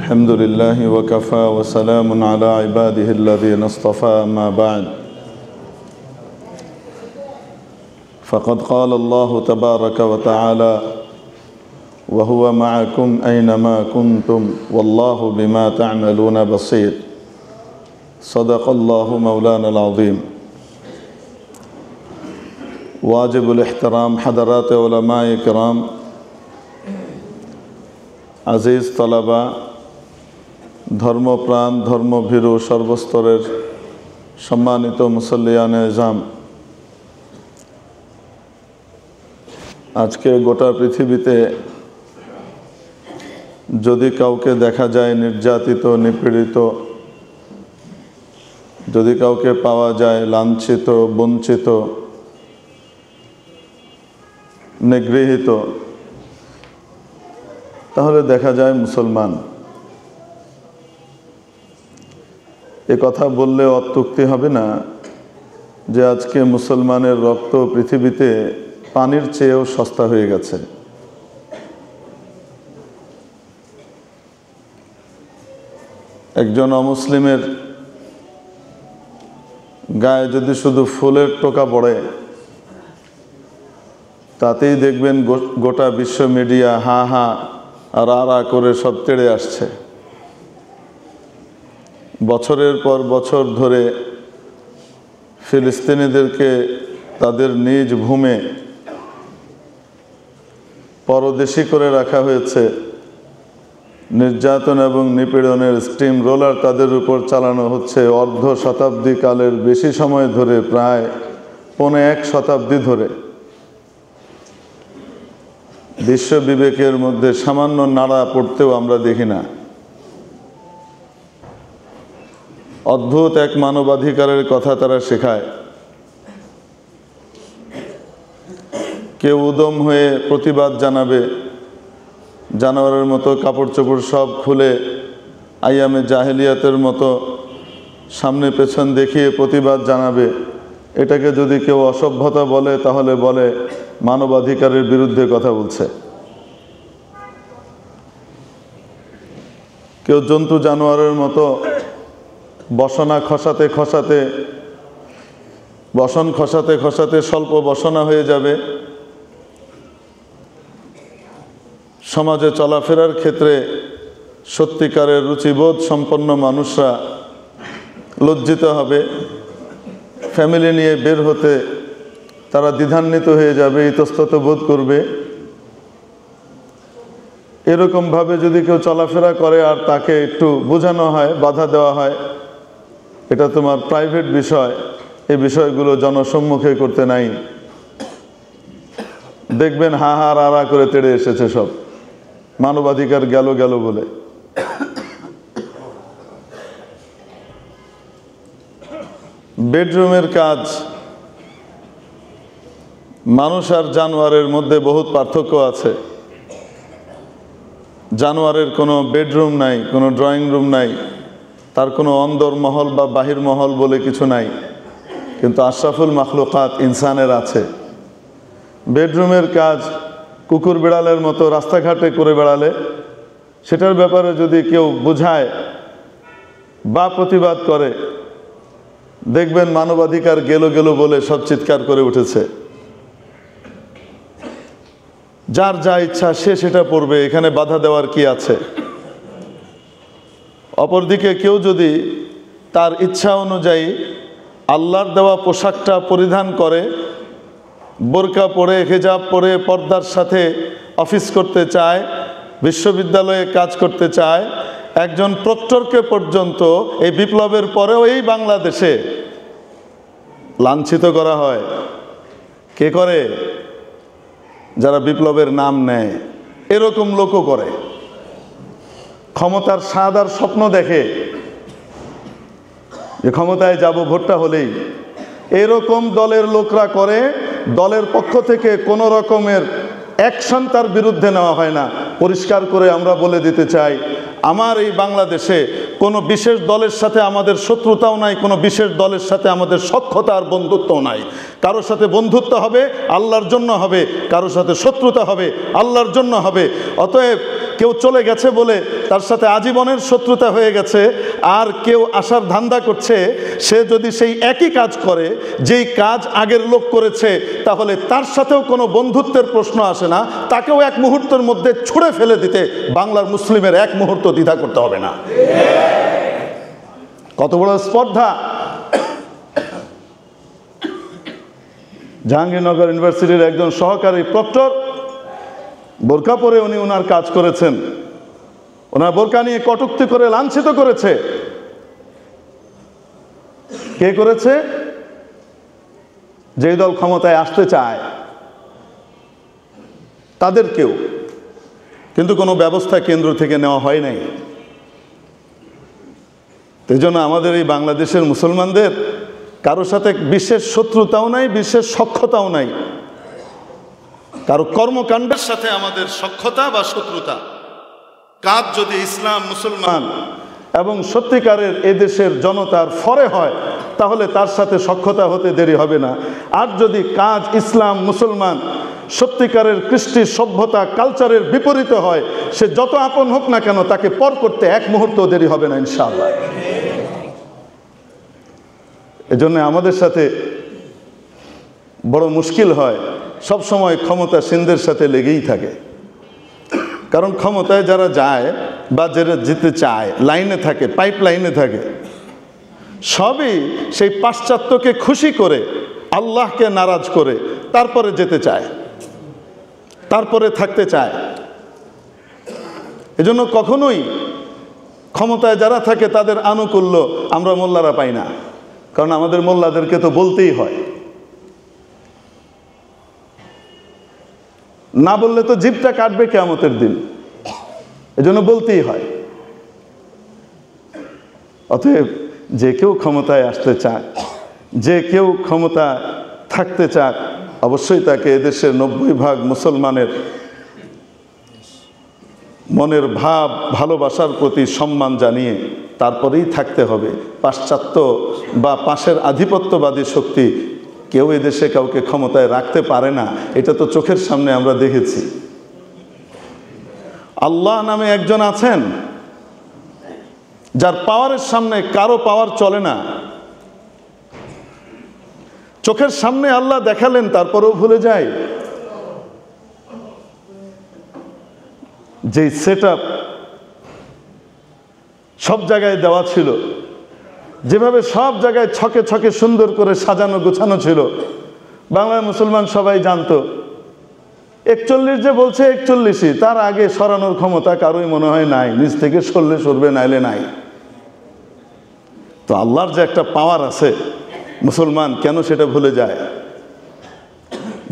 الحمد لله وكفى وسلام على عباده الذين اصطفى ما بعد فقد قال الله تبارك وتعالى وهو معكم أينما كنتم والله بما تعملون بصير صدق الله مولانا العظيم واجب الاحترام حضرات علماء کرام আজিজ তলাবা ধর্মপ্রাণ ধর্মভীরু সর্বস্তরের সম্মানিত মুসল্লিয়ানে ইজাম, আজকে গোটা পৃথিবীতে যদি কাউকে দেখা যায় নির্যাতিত নিপীড়িত, যদি কাউকে পাওয়া যায় লাঞ্ছিত বঞ্চিত নিগৃহীত, তাহলে দেখা যায় মুসলমান। এ কথা বললে অত্যুক্তি হবে না যে আজকে মুসলমানের রক্ত পৃথিবীতে পানির চেয়েও সস্তা হয়ে গেছে। একজন অমুসলিমের গায়ে যদি শুধু ফুলের টোকা পড়ে, তাতেই দেখবেন গোটা বিশ্ব মিডিয়া হা হা আর আরা করে সব তেড়ে আসছে। বছরের পর বছর ধরে ফিলিস্তিনিদেরকে তাদের নিজ ভূমে পরদেশী করে রাখা হয়েছে। নির্যাতন এবং নিপীড়নের স্টিম রোলার তাদের উপর চালানো হচ্ছে অর্ধ শতাব্দী কালের বেশি সময় ধরে, প্রায় 1.25 শতাব্দী ধরে। বিশ্ব বিবেকের মধ্যে সামান্য নাড়া পড়তেও আমরা দেখি না। অদ্ভুত এক মানবাধিকারের কথা তারা শেখায়। কেউ উদম হয়ে প্রতিবাদ জানাবে, জানোয়ারের মতো কাপড় চোপড় সব খুলে আইয়ামে জাহেলিয়াতের মতো সামনে পেছন দেখিয়ে প্রতিবাদ জানাবে। এটাকে যদি কেউ অসভ্যতা বলে, তাহলে বলে মানবাধিকারের বিরুদ্ধে কথা বলছে। কেউ জন্তু জানোয়ারের মতো বসন খসাতে খসাতে স্বল্প বসনা হয়ে যাবে। সমাজে চলাফেরার ক্ষেত্রে সত্যিকারের রুচিবোধ সম্পন্ন মানুষরা লজ্জিত হবে। ফ্যামিলি নিয়ে বের হতে তারা দ্বিধান্বিত হয়ে যাবে, ইতস্তত বোধ করবে। এরকমভাবে যদি কেউ চলাফেরা করে আর তাকে একটু বোঝানো হয়, বাধা দেওয়া হয়, এটা তোমার প্রাইভেট বিষয়, এই বিষয়গুলো জনসম্মুখে করতে নাই, দেখবেন হা হা রা করে তেড়ে এসেছে সব। মানবাধিকার গেল বলে। বেডরুমের কাজ, মানুষ আর জানোয়ারের মধ্যে বহুত পার্থক্য আছে। জানোয়ারের কোনো বেডরুম নাই, কোনো ড্রয়িং রুম নাই, তার কোনো অন্দর মহল বা বাহির মহল বলে কিছু নাই। কিন্তু আশরাফুল মাখলুকাত ইনসানের আছে। বেডরুমের কাজ কুকুর বিড়ালের মতো রাস্তাঘাটে করে বেড়ালে, সেটার ব্যাপারে যদি কেউ বোঝায় বা প্রতিবাদ করে, দেখবেন মানবাধিকার গেল বলে সব চিৎকার করে উঠেছে। যার যা ইচ্ছা সে সেটা পড়বে, এখানে বাধা দেওয়ার কি আছে? অপরদিকে কেউ যদি তার ইচ্ছা অনুযায়ী আল্লাহর দেওয়া পোশাকটা পরিধান করে, বোরকা পরে হিজাব পরে পর্দার সাথে অফিস করতে চায়, বিশ্ববিদ্যালয়ে কাজ করতে চায়, একজন প্রক্টরকে পর্যন্ত এই বিপ্লবের পরেও এই বাংলাদেশে লাঞ্ছিত করা হয়। কে করে? যারা বিপ্লবের নাম নেয়। এরকম লোকও করে, ক্ষমতার স্বাদ আর স্বপ্ন দেখে যে ক্ষমতায় যাব ভোটটা হলেই। এরকম দলের লোকরা করে। দলের পক্ষ থেকে কোনো রকমের অ্যাকশন তার বিরুদ্ধে নেওয়া হয় না। পরিষ্কার করে আমরা বলে দিতে চাই, আমার এই বাংলাদেশে কোনো বিশেষ দলের সাথে আমাদের শত্রুতাও নাই, কোনো বিশেষ দলের সাথে আমাদের সখ্যতা আর বন্ধুত্বও নাই। কারোর সাথে বন্ধুত্ব হবে আল্লাহর জন্য হবে, কারোর সাথে শত্রুতা হবে আল্লাহর জন্য হবে। অতএব কেউ চলে গেছে বলে তার সাথে আজীবনের শত্রুতা হয়ে গেছে, আর কেউ আসার ধান্দা করছে, সে যদি সেই একই কাজ করে যেই কাজ আগের লোক করেছে, তাহলে তার সাথেও কোনো বন্ধুত্বের প্রশ্ন আসে না, তাকেও এক মুহূর্তের মধ্যে ছুঁড়ে ফেলে দিতে বাংলার মুসলিমের এক মুহূর্ত দ্বিধা করতে হবে না। কত বড় স্পর্ধা! জাহাঙ্গীরনগর ইউনিভার্সিটির একজন সহকারী প্রক্টর, বোরকা পরে উনি ওনার কাজ করেছেন, ওনার বোরকা নিয়ে কটূক্তি করে লাঞ্ছিত করেছে। কে করেছে? যেই দল ক্ষমতায় আসতে চায় তাদের কেউ, কিন্তু কোনো ব্যবস্থা কেন্দ্র থেকে নেওয়া হয় নাই। এই জন্য আমাদের এই বাংলাদেশের মুসলমানদের কারোর সাথে বিশেষ শত্রুতাও নাই, বিশেষ সখ্যতাও নাই। কারো কর্মকাণ্ডের সাথে আমাদের সখ্যতা বা শত্রুতা, কাজ যদি ইসলাম, মুসলমান এবং সত্যিকারের এদেশের জনতার ফরে হয়, তাহলে তার সাথে সখ্যতা হতে দেরি হবে না। আর যদি কাজ ইসলাম, মুসলমান, সত্যিকারের কৃষ্টি, সভ্যতা, কালচারের বিপরীতে হয়, সে যত আপন হোক না কেন, তাকে পর করতে এক মুহূর্ত দেরি হবে না ইনশাআল্লাহ। এজন্য আমাদের সাথে বড় মুশকিল হয়, সব সময় ক্ষমতাসীনদের সাথে লেগেই থাকে। কারণ ক্ষমতায় যারা যায় বা যারা যেতে চায়, লাইনে থাকে, পাইপ লাইনে থাকে, সবই সেই পাশ্চাত্যকে খুশি করে, আল্লাহকে নারাজ করে তারপরে যেতে চায়, তারপরে থাকতে চায়। এজন্য কখনোই ক্ষমতায় যারা থাকে তাদের আনুকূল্য আমরা মোল্লারা পাই না, কারণ আমাদের মোল্লাদেরকে তো বলতেই হয়, না বললে তো জিভটা কাটবে কিয়ামতের দিন, এজন্য বলতেই হয়। অতএব যে কেউ ক্ষমতায় আসতে চায়, যে কেউ ক্ষমতা থাকতে চায়, অবশ্যই তাকে এদেশের 90% মুসলমানের মনের ভাব, ভালোবাসার প্রতি সম্মান জানিয়ে তারপরেই থাকতে হবে। পাশ্চাত্য বা পাশের আধিপত্যবাদী শক্তি কেউ এদেশে কাউকে ক্ষমতায় রাখতে পারে না, এটা তো চোখের সামনে আমরা দেখেছি। আল্লাহ নামে একজন আছেন যার পাওয়ারের সামনে কারো পাওয়ার চলে না। চোখের সামনে আল্লাহ দেখালেন, তারপরেও ভুলে যায়। যে সেটআপ সব জায়গায় দেওয়া ছিল, যেভাবে সব জায়গায় ছকে ছকে সুন্দর করে সাজানো গোছানো ছিল, বাংলার মুসলমান সবাই জানতো 41 যে বলছে 41ই, তার আগে সরানোর ক্ষমতা কারোই মনে হয় নাই, নিজ থেকে সরলে সরবে, নাইলে নাই। তো আল্লাহর যে একটা পাওয়ার আছে, মুসলমান কেন সেটা ভুলে যায়?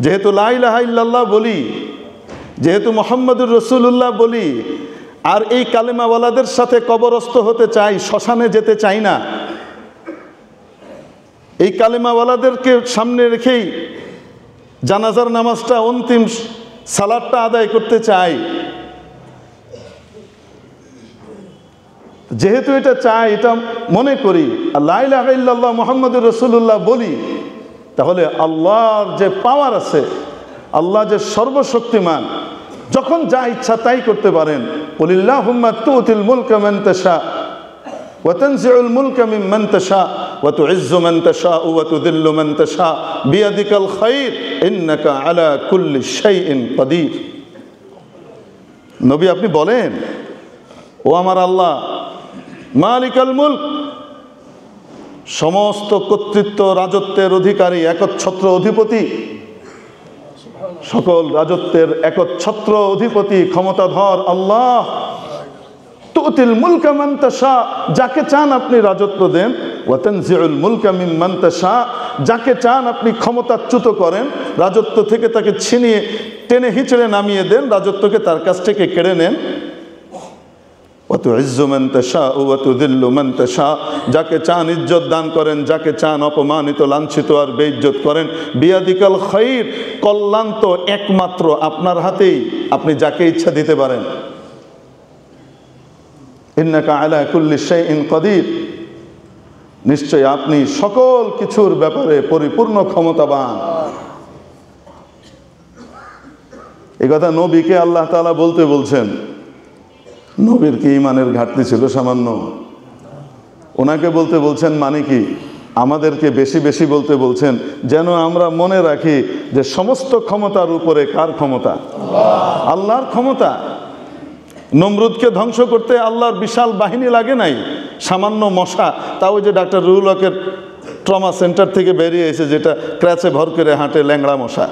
যেহেতু লা ইলাহা ইল্লাল্লাহ বলি, যেহেতু মুহাম্মদুর রাসূলুল্লাহ বলি, আর এই কালেমাওয়ালাদের সাথে কবরস্থ হতে চাই, শ্মশানে যেতে চাই না, এই কালেমাওয়ালাদেরকে সামনে রেখেই জানাজার নামাজটা, অন্তিম সালাতটা আদায় করতে চাই, যেহেতু এটা চাই, এটা মনে করি, লা ইলাহা ইল্লাল্লাহ মুহাম্মদুর রাসূলুল্লাহ বলি, তাহলে আল্লাহর যে পাওয়ার আছে, আল্লাহ যে সর্বশক্তিমান, যখন যা ইচ্ছা তাই করতে পারেন। কুলিল্লাহুম্মা তুতিল মুলকা মান তাশা ওয়া তানজিউল মুলকা মিম্মান তাশা ওয়া তুইজ্জু মান তাশা ওয়া তুযিল্লু মান তাশা বিয়াদিকাল খায়র ইন্নাকা আলা কুল্লি শাইইন কাদির। নবী, আপনি বলেন, ও আমার আল্লাহ, মালিকাল মুলক, সমস্ত কর্তৃত্ব, রাজত্বের অধিকারী, একচ্ছত্র অধিপতি, সকল রাজত্বের একচ্ছত্র অধিপতি, ক্ষমতাধর আল্লাহ। তুতিল মুলকা মান তাশা, যাকে চান আপনি রাজত্ব দেন। ওয়া তানজিউল মুলকা মিম্মান তাশা, যাকে চান আপনি ক্ষমতাচ্যুত করেন, রাজত্ব থেকে তাকে ছিনিয়ে টেনে হিচড়ে নামিয়ে দেন, রাজত্বকে তার কাছ থেকে কেড়ে নেন। ওয়া তুইজ্জু মান তাশা ওয়া তুযিল্লু মান তাশা, যাকে চান ইজ্জত দান করেন, যাকে চান অপমানিত, লাঞ্ছিত আর বেইজ্জত করেন। বিয়াদিকাল খায়র, কল্যাণ তো একমাত্র আপনার হাতেই, আপনি যাকে ইচ্ছা দিতে পারেন। ইন্নাকা আলা কুল্লি শাইইন কাদির, নিশ্চয় আপনি সকল কিছুর ব্যাপারে পরিপূর্ণ ক্ষমতাবান। এই কথা নবীকে আল্লাহ তাআলা বলতে বলছেন। নবীর কি ঈমানের ঘাটতি ছিল সামান্য? ওনাকে বলতে বলছেন মানে কি? আমাদেরকে বেশি বেশি বলতে বলছেন, যেন আমরা মনে রাখি যে সমস্ত ক্ষমতার উপরে কার ক্ষমতা? আল্লাহর ক্ষমতা। নমরুদকে ধ্বংস করতে আল্লাহর বিশাল বাহিনী লাগে নাই, সামান্য মশা। তাও যে ডাক্তার রুহুল হকের ট্রমা সেন্টার থেকে বেরিয়ে এসে যেটা ক্র্যাচে ভর করে হাঁটে, ল্যাংড়া মশা।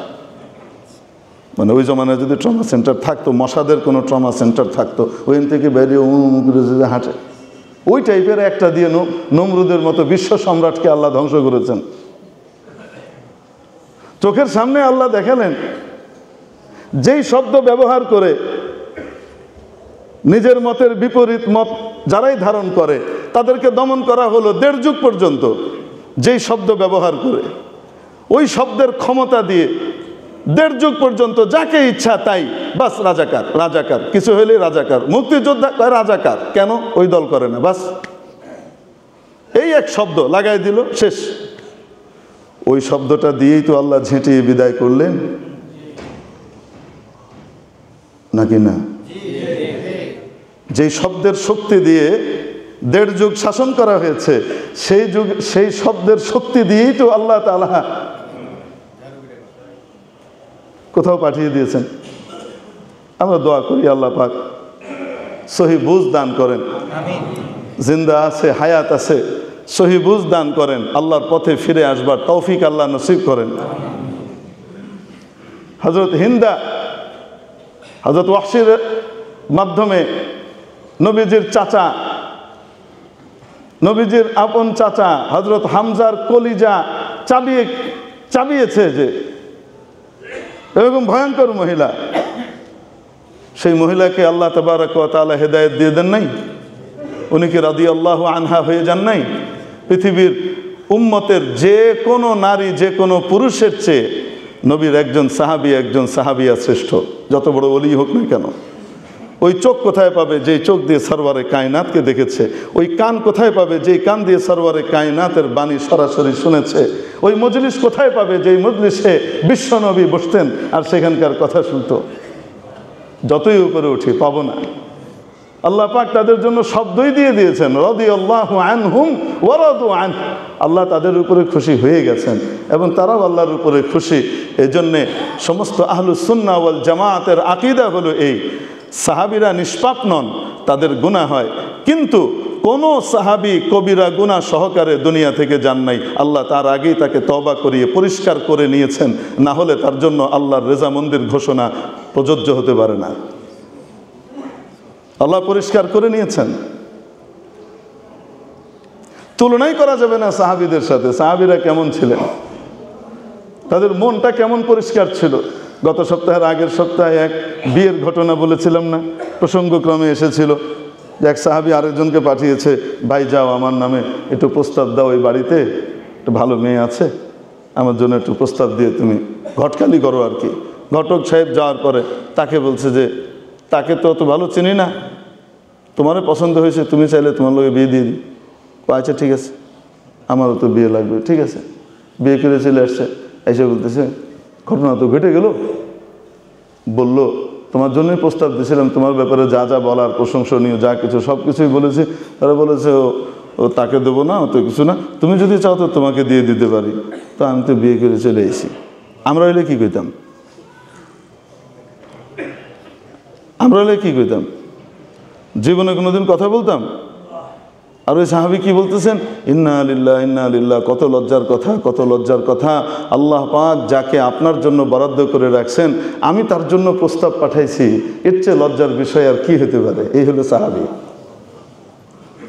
মানে ওই জমানায় যদি ট্রমা সেন্টার থাকতো, মশাদের কোনো ট্রমা সেন্টার থাকতো, ওইখান থেকে বেরিয়ে করে হাঁটে, ওই টাইপের একটা দিয়ে নমরুদের মতো বিশ্ব সম্রাটকে আল্লাহ ধ্বংস করেছেন। চোখের সামনে আল্লাহ দেখালেন, যেই শব্দ ব্যবহার করে নিজের মতের বিপরীত মত যারাই ধারণ করে তাদেরকে দমন করা হলো 1.5 যুগ পর্যন্ত। যেই শব্দ ব্যবহার করে, ওই শব্দের ক্ষমতা দিয়ে 1.5 যুগ পর্যন্ত যাকে ইচ্ছা তাই বাস রাজাকার, রাজাকার, কিছু হলে রাজাকার, মুক্তিযোদ্ধা রাজাকার, কেন? ওই দল করে না, বাস এই এক শব্দ লাগাই দিল, শেষ। ওই শব্দটা দিয়েই তো আল্লাহ ঝেঁটিয়ে বিদায় করলেন, নাকি না? যেই শব্দের শক্তি দিয়ে 1.5 যুগ শাসন করা হয়েছে, সেই শব্দের শক্তি দিয়েই তো আল্লাহ তাআলা কোথাও পাঠিয়ে দিয়েছেন। আমরা দোয়া করি আল্লাহ পাক সহি বুঝ দান করেন, জিন্দা আছে, হায়াত আছে, সহি বুঝ দান করেন, আল্লাহর পথে ফিরে আসবার তৌফিক আল্লাহ নসিব করেন। হযরত হিন্দা, হযরত ওয়াহশীর মাধ্যমে নবীজির চাচা, নবীজির আপন চাচা হযরত হামজার কলিজা চাবিয়েছে যে এরকম ভয়ঙ্কর মহিলা, সেই মহিলাকে আল্লাহ তাবারক ওয়া তাআলা হেদায়েত দিয়ে দেন নাই? উনি কি রাদিয়াল্লাহু আনহা হয়ে যান নাই? পৃথিবীর উম্মতের যে কোনো নারী, যে কোনো পুরুষের চেয়ে নবীর একজন সাহাবিয়া শ্রেষ্ঠ, যত বড় ওলি হোক না কেন। ওই চোখ কোথায় পাবে যেই চোখ দিয়ে সরওয়ারে কায়নাতকে দেখেছে? ওই কান কোথায় পাবে যেই কান দিয়ে সরওয়ারে কায়নাতের বাণী সরাসরি শুনেছে? ওই মজলিস কোথায় পাবে যেই মজলিসে বিশ্বনবী বসতেন আর সেখানকার কথা শুনতো? যতই উপরে উঠি পাবো না। আল্লাহ পাক তাদের জন্য শব্দই দিয়ে দিয়েছেন, রাদিয়াল্লাহু আনহুম ওয়া রাদু আনহু। আল্লাহ তাদের উপরে খুশি হয়ে গেছেন এবং তারাও আল্লাহর উপরে খুশি। এজন্যে সমস্ত আহলুস সুন্নাহ ওয়াল জামাতের আকীদা হলো এই, সাহাবীরা নিষ্পাপ নন, তাদের গুনাহ হয়, কিন্তু কোনো সাহাবী কবিরা গুনাহ সহকারে দুনিয়া থেকে যান নাই। আল্লাহ তার আগেই তাকে তওবা করিয়ে পরিষ্কার করে নিয়েছেন, না হলে তার জন্য আল্লাহর রেজামন্দির ঘোষণা প্রযোজ্য হতে পারে না। আল্লাহ পরিষ্কার করে নিয়েছেন, তুলনাই করা যাবে না সাহাবীদের সাথে। সাহাবীরা কেমন ছিলেন, তাদের মনটা কেমন পরিষ্কার ছিল। গত সপ্তাহের আগের সপ্তাহে এক বিয়ের ঘটনা বলেছিলাম না, প্রসঙ্গক্রমে এসেছিল যে এক সাহাবী আরেকজনকে পাঠিয়েছে, ভাই যাও আমার নামে একটু প্রস্তাব দাও, ওই বাড়িতে একটু ভালো মেয়ে আছে, আমার জন্য একটু প্রস্তাব দিয়ে তুমি ঘটকালি করো আর কি। ঘটক সাহেব যাওয়ার পরে তাকে বলছে যে তাকে তো অত ভালো চিনি না, তোমারও পছন্দ হয়েছে, তুমি চাইলে তোমার লোকে বিয়ে দিয়ে দিই। আচ্ছা ঠিক আছে, আমারও তো বিয়ে লাগবে, ঠিক আছে। বিয়ে করে চলে আসছে, এসে বলতেছে ঘটনা তো ঘটে গেল, বলল তোমার জন্যই প্রস্তাব দিয়েছিলাম, তোমার ব্যাপারে যা যা বলার প্রশংসনীয় যা কিছু সব কিছুই বলেছি। তারা বলেছে ও তাকে দেবো না, অত কিছু না, তুমি যদি চাও তো তোমাকে দিয়ে দিতে পারি। তো আমি তো বিয়ে করে চলে এসেছি। আমরা হলে কী কইতাম? আমরা হলে কী কইতাম? জীবনে কোনোদিন কথা বলতাম? আর ওই সাহাবী কি বলতেছেন, ইন্না লিল্লাহ ইন্না লিল্লাহ। কত লজ্জার কথা, কত লজ্জার কথা। আল্লাহ পাক যাকে আপনার জন্য বরাদ্দ করে রাখছেন, আমি তার জন্য প্রস্তাব পাঠাইছি, এর চেয়ে লজ্জার বিষয় আর কি হতে পারে? এই হলো সাহাবী,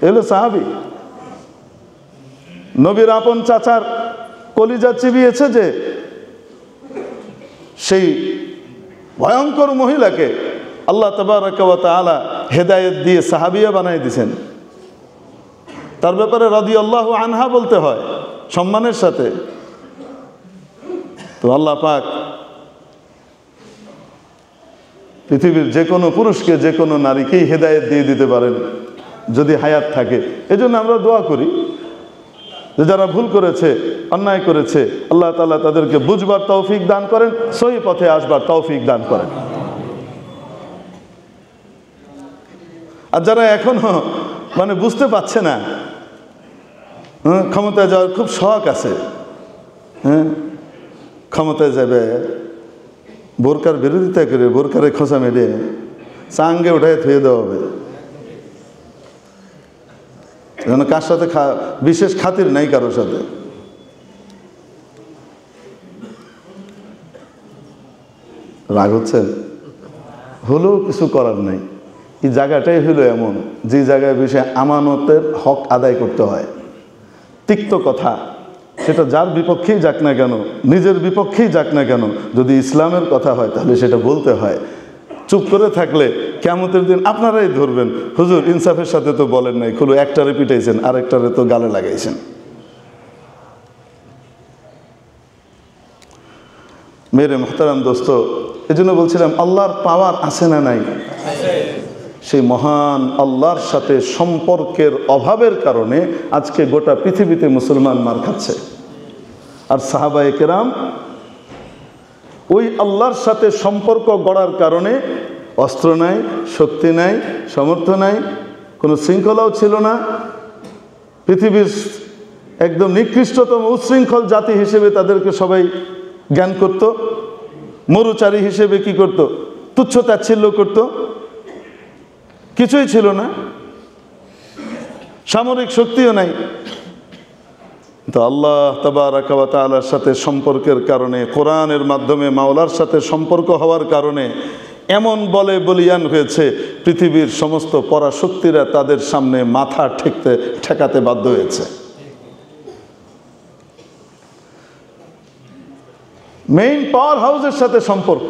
এই হলো সাহাবী। নবীর আপন চাচার কলিজা চিবিয়েছে যে সেই ভয়ঙ্কর মহিলাকে আল্লাহ তাবারক ওয়া তাআলা হেদায়েত দিয়ে সাহাবিয়া বানাই দিয়েছেন। তার ব্যাপারে রাদিয়াল্লাহু আনহা বলতে হয় সম্মানের সাথে। তো আল্লাহ পাক পৃথিবীর যে কোনো পুরুষকে, যে কোনো নারীকেই হেদায়েত দিয়ে দিতে পারেন যদি হায়াত থাকে। এজন্য আমরা দোয়া করি যে যারা ভুল করেছে, অন্যায় করেছে, আল্লাহ তাআলা তাদেরকে বুঝবার তৌফিক দান করেন, সহি পথে আসবার তৌফিক দান করেন। আর যারা এখনো মানে বুঝতে পারছে না, ক্ষমতায় যাওয়ার খুব শখ আছে, ক্ষমতায় যাবে, বোরকার বিরোধিতা করে বোরকারে খোঁচা মেরে চাঙ্গে উঠায় থুয়ে দেওয়া হবে, যেন কার সাথে বিশেষ খাতির নাই কারোর সাথে। রাগ হচ্ছে, হলেও কিছু করার নাই। এই জায়গাটাই হলো এমন, যে জায়গায় বিষয়ে আমানতের হক আদায় করতে হয়। তিক্ত কথা সেটা যার বিপক্ষেই যাক না কেন, নিজের বিপক্ষেই যাক না কেন, যদি ইসলামের কথা হয় তাহলে সেটা বলতে হয়। চুপ করে থাকলে কিয়ামতের দিন আপনারাই ধরবেন, হুজুর ইনসাফের সাথে তো বলেন নাই, খুলো একটারে পিটাইছেন, আরেকটারে তো গালে লাগাইছেন। মেরে মুহতারাম দোস্ত, এই জন্য বলছিলাম আল্লাহর পাওয়ার আছে না নাই? সেই মহান আল্লাহর সাথে সম্পর্কের অভাবের কারণে আজকে গোটা পৃথিবীতে মুসলমান মার খাচ্ছে। আর সাহাবায়ে কেরাম ওই আল্লাহর সাথে সম্পর্ক গড়ার কারণে অস্ত্র নাই, শক্তি নাই, সামর্থ্য নাই, কোনো শৃঙ্খলাও ছিল না। পৃথিবীর একদম নিকৃষ্টতম উচ্ছৃঙ্খল জাতি হিসেবে তাদেরকে সবাই জ্ঞান করত, মরুচারী হিসেবে কি করত, তুচ্ছ তাচ্ছিল্য করত, কিছুই ছিল না, সামরিক শক্তিও নাই। তো আল্লাহ তাবারাকা ওয়া তাআলার সাথে সম্পর্কের কারণে, কোরআনের মাধ্যমে মাওলার সাথে সম্পর্ক হওয়ার কারণে এমন বলে বলিয়ান হয়েছে, পৃথিবীর সমস্ত পরাশক্তিরা তাদের সামনে মাথা ঠেকাতে বাধ্য হয়েছে। মেইন পাওয়ার হাউসের সাথে সম্পর্ক,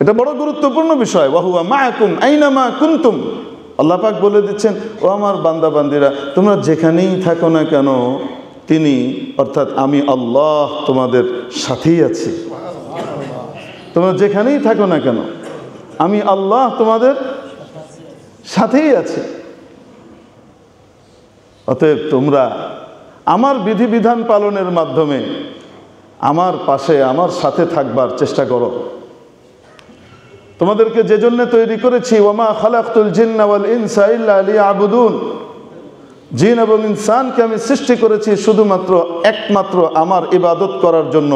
এটা বড় গুরুত্বপূর্ণ বিষয়। ওয়াহুয়া মাআকুম আইনামা কুনতুম, আল্লাহ পাক বলে দিচ্ছেন, ও আমার বান্দা বান্দিরা, তোমরা যেখানেই থাকো না কেন, তিনি অর্থাৎ আমি আল্লাহ তোমাদের সাথেই আছি। তোমরা যেখানেই থাকো না কেন, আমি আল্লাহ তোমাদের সাথেই আছি। অতএব তোমরা আমার বিধিবিধান পালনের মাধ্যমে আমার পাশে, আমার সাথে থাকবার চেষ্টা করো। তোমাদেরকে যে জন্য তৈরি করেছি, ওয়ামা খালাকতুল জিন্না ওয়াল ইনসা ইল্লা লিয়াবুদুন, জিন এবং ইনসানকে আমি সৃষ্টি করেছি শুধুমাত্র একমাত্র আমার ইবাদত করার জন্য।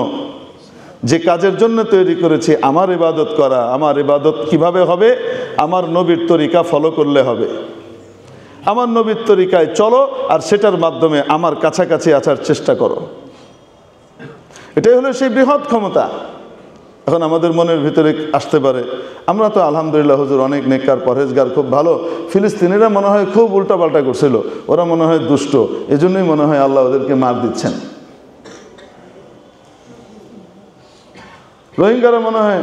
যে কাজের জন্য তৈরি করেছি, আমার ইবাদত করা। আমার ইবাদত কিভাবে হবে? আমার নবীর তরিকা ফলো করলে হবে। আমার নবীর তরিকায় চলো, আর সেটার মাধ্যমে আমার কাছাকাছি আসার চেষ্টা করো। এটাই হলো সেই বৃহৎ ক্ষমতা। এখন আমাদের মনের ভিতরে আসতে পারে, আমরা তো আলহামদুলিল্লাহ হুজুর অনেক নেককার, পরহেজগার, খুব ভালো। ফিলিস্তিনিরা মনে হয় খুব উল্টাপাল্টা করছিল, ওরা মনে হয় দুষ্ট, এজন্যই মনে হয় আল্লাহ ওদেরকে মার দিচ্ছেন। রোহিঙ্গারা মনে হয়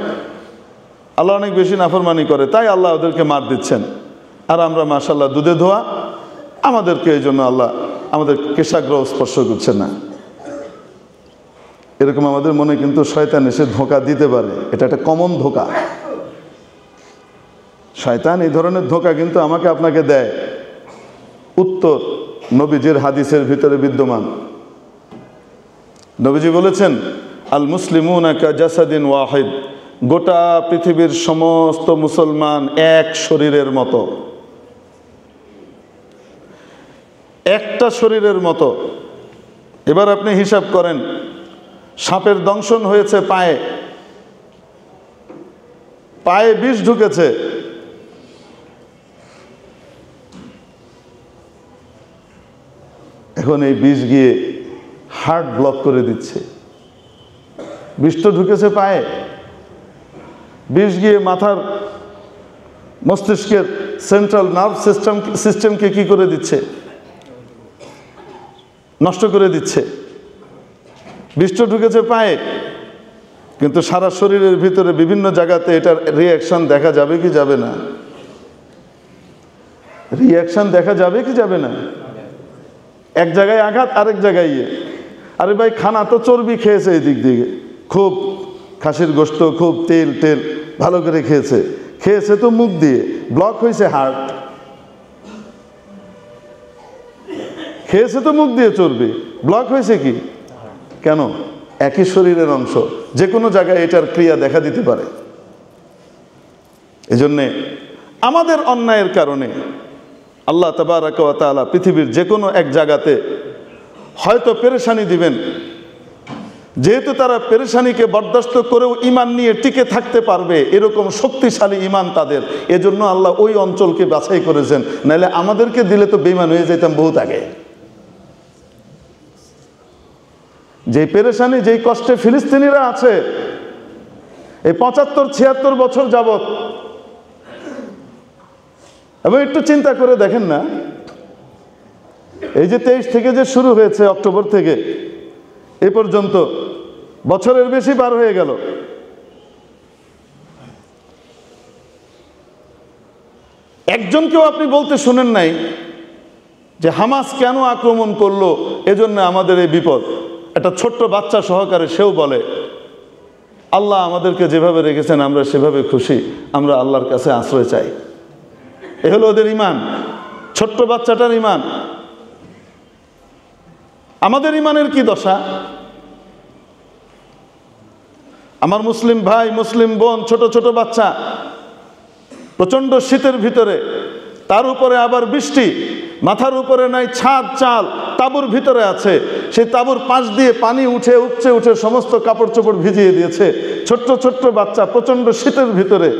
আল্লাহ অনেক বেশি নাফরমানি করে, তাই আল্লাহ ওদেরকে মার দিচ্ছেন। আর আমরা মাশাআল্লাহ দুধে ধোয়া, আমাদেরকে এই জন্য আল্লাহ আমাদের কেশাগ্রহ স্পর্শ করছে না। এরকম আমাদের মনে কিন্তু শয়তান এসে ধোঁকা দিতে পারে, এটা একটা কমন ধোঁকা। শয়তান এই ধরনের ধোঁকা কিন্তু আমাকে আপনাকে দেয়। উত্তর নবীজির হাদিসের ভিতরে বিদ্যমান। নবীজি বলেছেন, আল মুসলিমুনা কা জাসাদিন ওয়াহিদ, গোটা পৃথিবীর সমস্ত মুসলমান এক শরীরের মতো, একটা শরীরের মতো। এবার আপনি হিসাব করেন, সাপের দংশন হয়েছে পায়ে, পায়ে বিষ ঢুকেছে, এখন এই বিষ গিয়ে হার্ট ব্লক করে দিচ্ছে। বিষ তো ঢুকেছে পায়ে, বিষ গিয়ে মাথার মস্তিষ্কের সেন্ট্রাল নার্ভ সিস্টেমকে কি করে দিচ্ছে? নষ্ট করে দিচ্ছে। বিষ তো ঢুকেছে পায়ে, কিন্তু সারা শরীরের ভিতরে বিভিন্ন জায়গাতে এটার রিয়াকশন দেখা যাবে কি যাবে না? রিয়াকশন দেখা যাবে কি যাবে না? এক জায়গায় আঘাত, আরেক জায়গায় ইয়ে। আরে ভাই, খানা তো চর্বি খেয়েছে, এই দিক দিকে খুব খাসির গোশত, খুব তেল ভালো করে খেয়েছে তো মুখ দিয়ে, ব্লক হয়েছে হার্ট। খেয়েছে তো মুখ দিয়ে চর্বি, ব্লক হয়েছে কি? কেন? একই শরীরের অংশ, যে কোনো জায়গায় এটার ক্রিয়া দেখা দিতে পারে। এজন্যে আমাদের অন্যায়ের কারণে আল্লাহ তাবারাকা ওয়া তাআলা পৃথিবীর যে কোনো এক জায়গাতে হয়তো পেরেশানি দিবেন। যেহেতু তারা পেরেশানিকে বরদাস্ত করেও ঈমান নিয়ে টিকে থাকতে পারবে এরকম শক্তিশালী ঈমান তাদের, এজন্য আল্লাহ ওই অঞ্চলকে বাছাই করেছেন। নাহলে আমাদেরকে দিলে তো বেঈমান হয়ে যেতাম বহুত আগে। যেই পেরেশানি, যেই কষ্টে ফিলিস্তিনিরা আছে এই ৭৫-৭৬ বছর যাবত, এবং একটু চিন্তা করে দেখেন না, এই যে ২৩ থেকে যে শুরু হয়েছে, অক্টোবর থেকে এ পর্যন্ত বছরের বেশি পার হয়ে গেল। একজনকেও আপনি বলতে শুনেন নাই যে হামাস কেন আক্রমণ করলো, এজন্য আমাদের এই বিপদ। একটা ছোট্ট বাচ্চা সহকারে সেও বলে আল্লাহ আমাদেরকে যেভাবে রেখেছেন আমরা সেভাবে খুশি, আমরা আল্লাহর কাছে আশ্রয় চাই। এ হলো ওদের ঈমান, ছোট্ট বাচ্চাটার ঈমান। আমাদের ঈমানের কি দশা? আমার মুসলিম ভাই, মুসলিম বোন, ছোট ছোট বাচ্চা, প্রচন্ড শীতের ভিতরে, তার উপরে আবার বৃষ্টি, মাথার উপরে নাই ছাদ চাল, তাঁবুর ভিতরে আছে, সেই তাঁবুর পাশ দিয়ে পানি উঠে উপচে উঠে সমস্ত কাপড় চোপড় ভিজিয়ে দিয়েছে। ছোট্ট ছোট্ট বাচ্চা প্রচন্ড শীতের ভিতরে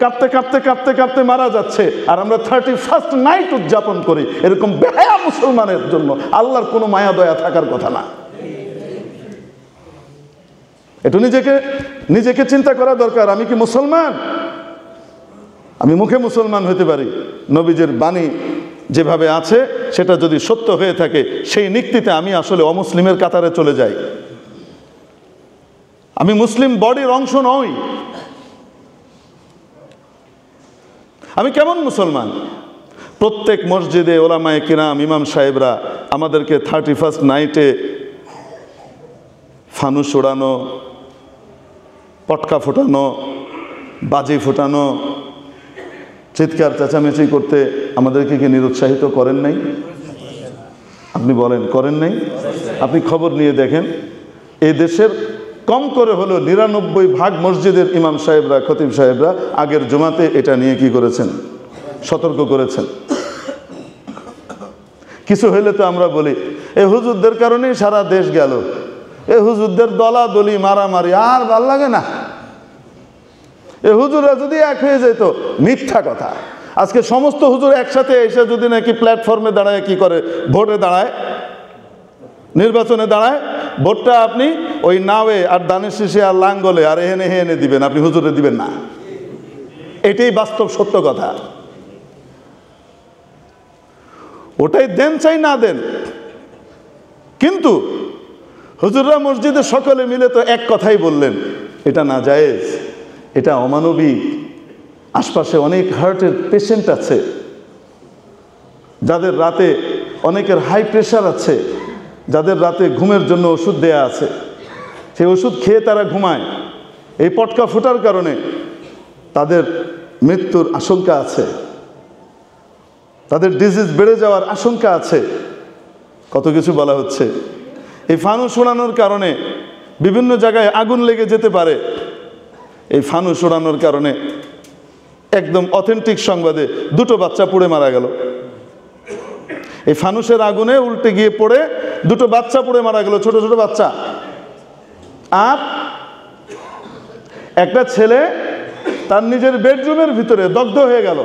কাঁপতে কাঁপতে কাঁপতে কাঁপতে মারা যাচ্ছে, আর আমরা 31st নাইট উদযাপন করি। এরকম বেহায়া মুসলমানের জন্য আল্লাহর কোনো মায়া দয়া থাকার কথা না। একটু নিজেকে চিন্তা করা দরকার। আমি কি মুসলমান? আমি মুখে মুসলমান হতে পারি, নবীজির বাণী যেভাবে আছে সেটা যদি সত্য হয়ে থাকে, সেই নিক্তিতে আমি আসলে অমুসলিমের কাতারে চলে যাই। আমি মুসলিম বডির অংশ নই। আমি কেমন মুসলমান? প্রত্যেক মসজিদে ওলামায়ে কিরাম, ইমাম সাহেবরা আমাদেরকে 31st নাইটে ফানুস ওড়ানো, পটকা ফোটানো, বাজি ফোটানো, চিৎকার চেঁচামেচি করতে আমাদেরকে কি নিরুৎসাহিত করেন নাই? আপনি বলেন, করেন নাই? আপনি খবর নিয়ে দেখেন, এই দেশের কম করে হলো 99% মসজিদের ইমাম সাহেবরা, খতিব সাহেবরা আগের জুমাতে এটা নিয়ে কি করেছেন? সতর্ক করেছেন। কিছু হইলে তো আমরা বলি এই হুজুরদের কারণেই সারা দেশ গেল, এই হুজুরদের দলাদলি মারামারি আর ভাল লাগে না, এই হুজুরা যদি এক হয়ে যেত। মিথ্যা কথা। আজকে সমস্ত হুজুর একসাথে এসে যদি নাকি প্ল্যাটফর্মে দাঁড়ায়, কি করে? ভোটে দাঁড়ায়, নির্বাচনে দাঁড়ায়, ভোটটা আপনি ওই নাওয়ে আর দানের শীষে আর লাঙ্গলে আর এহেনে হেনে দিবেন, আপনি হুজুরে দিবেন না। এটাই বাস্তব সত্য কথা। ওটাই দেন চাই না দেন, কিন্তু হুজুররা মসজিদে সকলে মিলে তো এক কথাই বললেন, এটা নাজায়েজ, এটা অমানবিক। আশপাশে অনেক হার্টের পেশেন্ট আছে, যাদের রাতে অনেকের হাই প্রেশার আছে, যাদের রাতে ঘুমের জন্য ওষুধ দেয়া আছে, সেই ওষুধ খেয়ে তারা ঘুমায়। এই পটকা ফোটার কারণে তাদের মৃত্যুর আশঙ্কা আছে, তাদের ডিজিজ বেড়ে যাওয়ার আশঙ্কা আছে। কত কিছু বলা হচ্ছে। এই ফানুস উড়ানোর কারণে বিভিন্ন জায়গায় আগুন লেগে যেতে পারে। এই ফানুস উড়ানোর কারণে একদম অথেন্টিক সংবাদে 2টো বাচ্চা পুড়ে মারা গেল। এই ফানুসের আগুনে উল্টে গিয়ে পড়ে 2টো বাচ্চা পুড়ে মারা গেল, ছোট ছোট বাচ্চা। আর একটা ছেলে তার নিজের বেডরুমের ভিতরে দগ্ধ হয়ে গেল।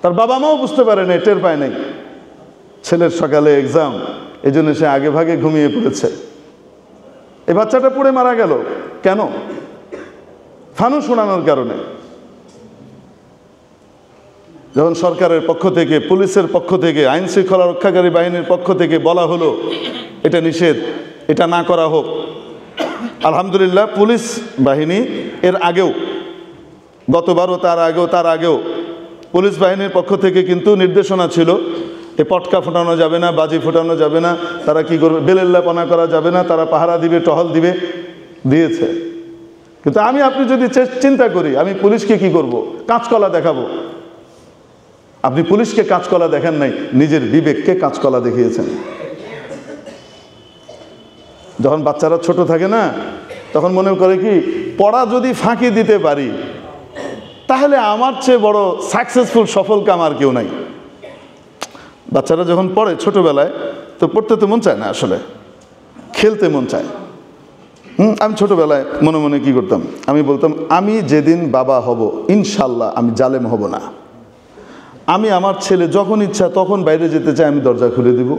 তার বাবা মাও বুঝতে পারে নাই, টের পায় নাই। ছেলের সকালে এক্সাম, এই জন্য সে আগে ভাগে ঘুমিয়ে পড়েছে। এই বাচ্চাটা পুড়ে মারা গেল কেন? ফানুস উড়ানোর কারণে। যখন সরকারের পক্ষ থেকে, পুলিশের পক্ষ থেকে, আইন শৃঙ্খলা রক্ষাকারী বাহিনীর পক্ষ থেকে বলা হলো এটা নিষেধ, এটা না করা হোক, আলহামদুলিল্লাহ পুলিশ বাহিনী এর আগেও, গতবারও তার আগেও পুলিশ বাহিনীর পক্ষ থেকে কিন্তু নির্দেশনা ছিল এ পটকা ফোটানো যাবে না, বাজি ফোটানো যাবে না, তারা কি করবে, বেলেল্লাপনা করা যাবে না, তারা পাহারা দিবে, টহল দিবে, দিয়েছে। কিন্তু আপনি যদি চিন্তা করি, আমি পুলিশকে কি করব? কাঁচকলা দেখাবো? আপনি পুলিশকে কাঁচকলা দেখেন নাই, নিজের বিবেককে কাঁচকলা দেখিয়েছেন। যখন বাচ্চারা ছোট থাকে না, তখন মনে করে কি, পড়া যদি ফাঁকি দিতে পারি তাহলে আমার চেয়ে বড় সাকসেসফুল সফল কাম আর কেউ নাই। বাচ্চারা যখন পড়ে ছোটবেলায়, তো পড়তে তো মন চায় না, আসলে খেলতে মন চায়। আমি ছোটবেলায় মনে মনে কি করতাম, আমি বলতাম আমি যেদিন বাবা হব ইনশাল্লাহ আমি জালেম হব না। আমি আমার ছেলে যখন ইচ্ছা তখন বাইরে যেতে চাই, আমি দরজা খুলে দিব।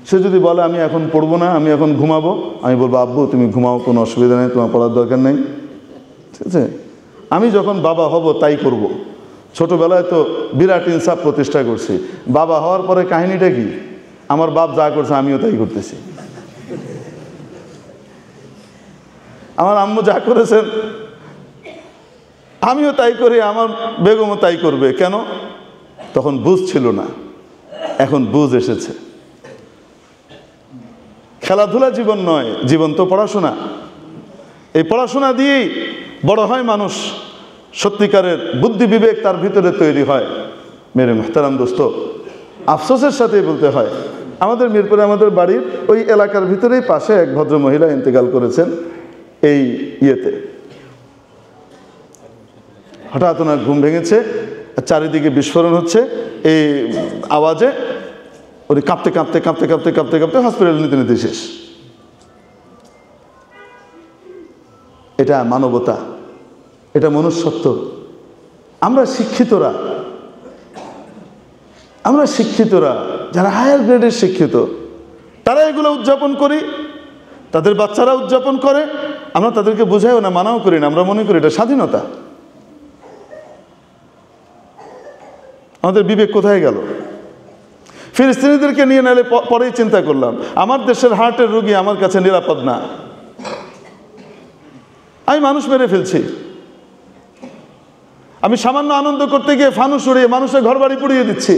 সে যদি বলে আমি এখন পড়বো না, আমি এখন ঘুমাবো, আমি বলবো আব্বু তুমি ঘুমাও, কোনো অসুবিধা নেই, তোমার পড়ার দরকার নেই। ঠিক আছে, আমি যখন বাবা হব তাই করব। ছোটবেলায় তো বিরাট ইনসাফ প্রতিষ্ঠা করছি। বাবা হওয়ার পরে কাহিনীটা কি, আমার বাপ যা করছে আমিও তাই করতেছি। আমার আম্মু যা করেছেন আমিও তাই করি, আমার বেগমও তাই করবে। কেন? তখন বুঝ ছিল না, এখন বুঝ এসেছে। খেলাধুলা জীবন নয়, জীবন তো পড়াশোনা। এই পড়াশোনা দিয়েই বড় হয় মানুষ, সত্যিকারের বুদ্ধি বিবেক তার ভিতরে তৈরি হয়। মেরে মুহতারাম দোস্ত, আফসোসের সাথে বলতে হয়, আমাদের মিরপুরে আমাদের বাড়ির ওই এলাকার ভিতরেই পাশে এক ভদ্র মহিলা ইন্তেকাল করেছেন এই ইয়েতে। হঠাৎ ওনার ঘুম ভেঙেছে, চারিদিকে বিস্ফোরণ হচ্ছে, এই আওয়াজে উনি কাঁপতে কাঁপতে কাঁপতে কাঁপতে কাঁপতে কাঁপতে হসপিটাল নিতে নিতে শেষ। এটা মানবতা, এটা মনুষ্যত্ব। আমরা শিক্ষিতরা যারা হায়ার গ্রেডের শিক্ষিত, তারা এগুলো উদযাপন করি, তাদের বাচ্চারা উদযাপন করে, আমরা তাদেরকে বোঝাইও না, মানাও করি না। আমরা মনে করি এটা স্বাধীনতা। আমাদের বিবেক কোথায় গেল? ফিলিস্তিনিদেরকে নিয়ে নালে পরেই চিন্তা করলাম, আমার দেশের হার্টের রোগী আমার কাছে নিরাপদ না, আমি মানুষ মেরে ফেলছি। আমি সামান্য আনন্দ করতে গিয়ে ফানুস উড়িয়ে মানুষের ঘর বাড়ি পুড়িয়ে দিচ্ছি।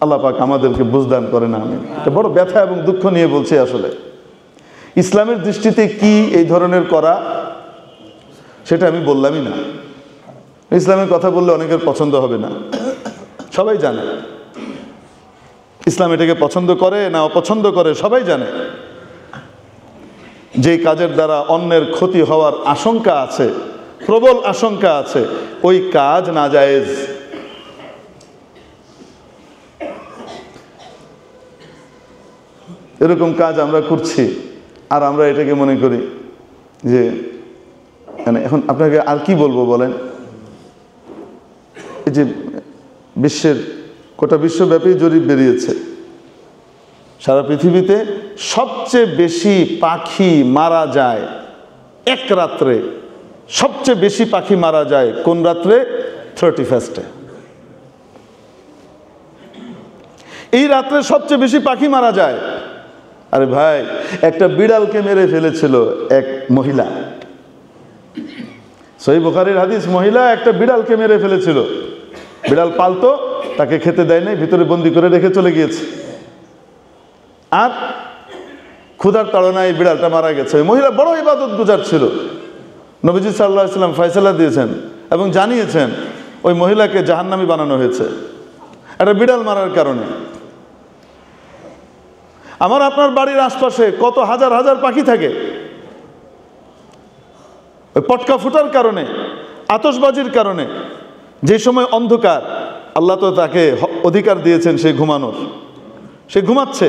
আল্লাহ পাক আমাদেরকে বুঝদান করেন। আমি এটা বড় ব্যথা এবং দুঃখ নিয়ে বলছি। আসলে ইসলামের দৃষ্টিতে কি এই ধরনের করা, সেটা আমি বললামই না। ইসলামের কথা বললে অনেকের পছন্দ হবে না, সবাই জানে। ইসলাম এটাকে পছন্দ করে না অপছন্দ করে সবাই জানে। যেই কাজের দ্বারা অন্যের ক্ষতি হওয়ার আশঙ্কা আছে, প্রবল আশঙ্কা আছে, ওই কাজ নাজায়েজ। এরকম কাজ আমরা করছি, আর আমরা এটাকে মনে করি যে মানে এখন আপনাকে আর কি বলবো বলেন। এই যে গোটা বিশ্বব্যাপী জরিপ বেরিয়েছে, সারা পৃথিবীতে সবচেয়ে বেশি পাখি মারা যায় এক রাত্রে। সবচেয়ে বেশি পাখি মারা যায় কোন রাত্রে? 31 এই রাত্রে সবচেয়ে বেশি পাখি মারা যায়। আরে ভাই, একটা বিড়ালকে মেরে ফেলেছিল এক মহিলা। সহিহ বুখারীর হাদিস, মহিলা একটা বিড়ালকে মেরে ফেলেছিল। বিড়াল পালতো, তাকে খেতে দেয় নাই, ভিতরে বন্দি করে রেখে চলে গিয়েছে। আর ক্ষুধার তাড়নায় বিড়ালটা মারা গেছে। মহিলা বড় ইবাদত গুজার ছিল। নবীজি সাল্লাল্লাহু আলাইহি ওয়াসাল্লাম ফয়সালা দিয়েছেন এবং জানিয়েছেন ওই মহিলাকে জাহান্নামী বানানো হয়েছে একটা বিড়াল মারার কারণে। আমার আপনার বাড়ির আশপাশে কত হাজার হাজার পাখি থাকে, ওই পটকা ফুটার কারণে, আতশবাজির কারণে। যে সময় অন্ধকার, আল্লাহ তো তাকে অধিকার দিয়েছেন সে ঘুমানোর, সে ঘুমাচ্ছে।